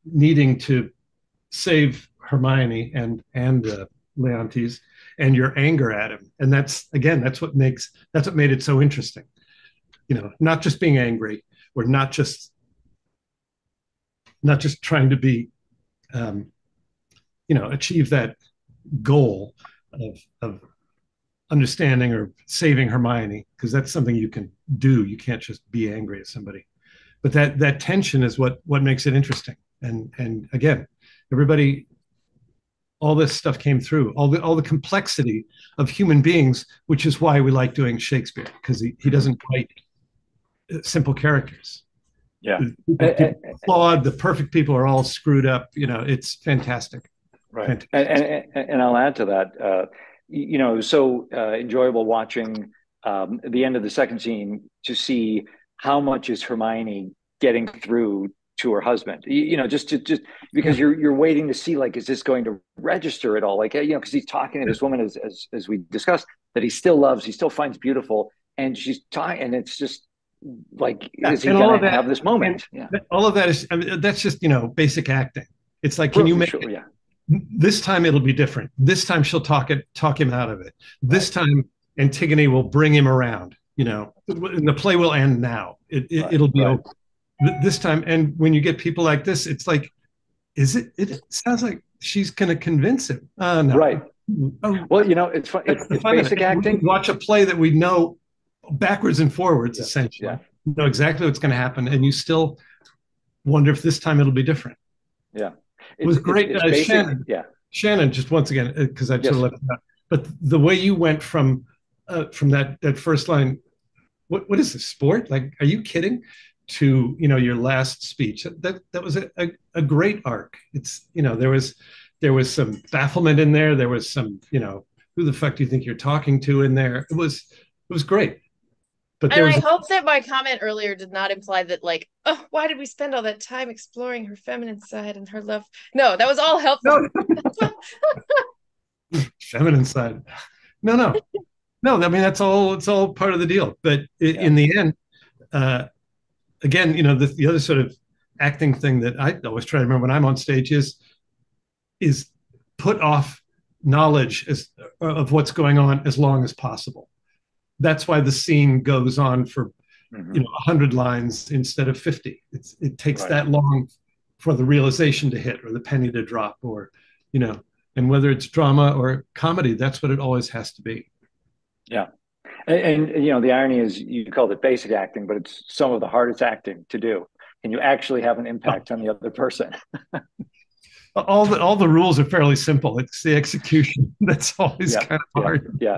needing to save Hermione and Leontes, and your anger at him. And that's what made it so interesting. Not just being angry, or not just trying to be, achieve that goal of understanding or saving Hermione, because that's something you can do. You can't just be angry at somebody. But that tension is what makes it interesting. And again, everybody, all this stuff came through, all the complexity of human beings, which is why we like doing Shakespeare, because he doesn't write simple characters. Yeah. Flawed, the perfect people are all screwed up. It's fantastic. Right. Fantastic. And I'll add to that, so enjoyable watching the end of the second scene to see how much is Hermione getting through to her husband, just because you're waiting to see, like, is this going to register at all? Like, because he's talking to this woman, as we discussed, that he still loves, he still finds beautiful, and she's talking, and it's just like, is he going to have this moment? All of that is, that's just, basic acting. It's like, can you make it? Yeah. This time it'll be different. This time she'll talk him out of it. This time Antigone will bring him around, and the play will end now. It'll be over. This time. And when you get people like this, it's like, it sounds like she's going to convince him. No. Right. Well, it's fun. It's basic acting. We watch a play that we know backwards and forwards, essentially. Yeah. You know exactly what's going to happen. And you still wonder if this time it'll be different. Yeah. It was great. Shannon, just once again, because I sort of left it out. But the way you went from that first line, what is this, sport? Like, are you kidding? To your last speech, that was a great arc. It's there was some bafflement in there. There was some who the fuck do you think you're talking to in there? It was great. But I hope that my comment earlier did not imply that, like, oh, why did we spend all that time exploring her feminine side and her love? No, that was all helpful. Feminine side. No. I mean, it's all part of the deal. But in the end, again, the other sort of acting thing that I always try to remember when I'm on stage is put off knowledge of what's going on as long as possible. That's why the scene goes on for 100 lines instead of 50. It takes that long for the realization to hit, or the penny to drop, or and whether it's drama or comedy, that's what it always has to be. Yeah. And the irony is, you called it basic acting, but it's some of the hardest acting to do. And you actually have an impact on the other person. All the rules are fairly simple. It's the execution that's always kind of hard. Yeah.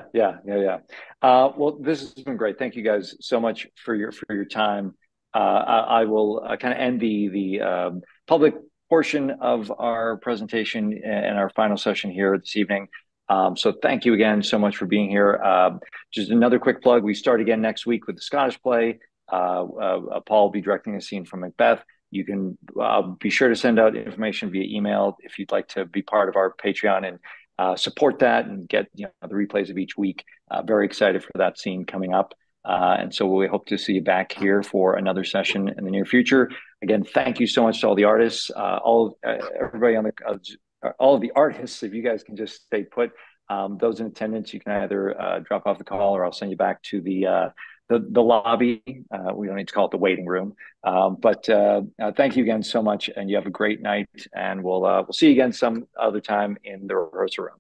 Well, this has been great. Thank you guys so much for your time. I will kind of end the public portion of our presentation and our final session here this evening. So thank you again so much for being here. Just another quick plug. We start again next week with the Scottish play. Paul will be directing a scene from Macbeth. You can be sure to send out information via email if you'd like to be part of our Patreon and support that and get the replays of each week. Very excited for that scene coming up. And so we hope to see you back here for another session in the near future. Again, thank you so much to all the artists, everybody on all of the artists. If you guys can just stay put, those in attendance, you can either drop off the call or I'll send you back to the lobby. We don't need to call it the waiting room. But thank you again so much, and you have a great night. And we'll see you again some other time in the rehearsal room.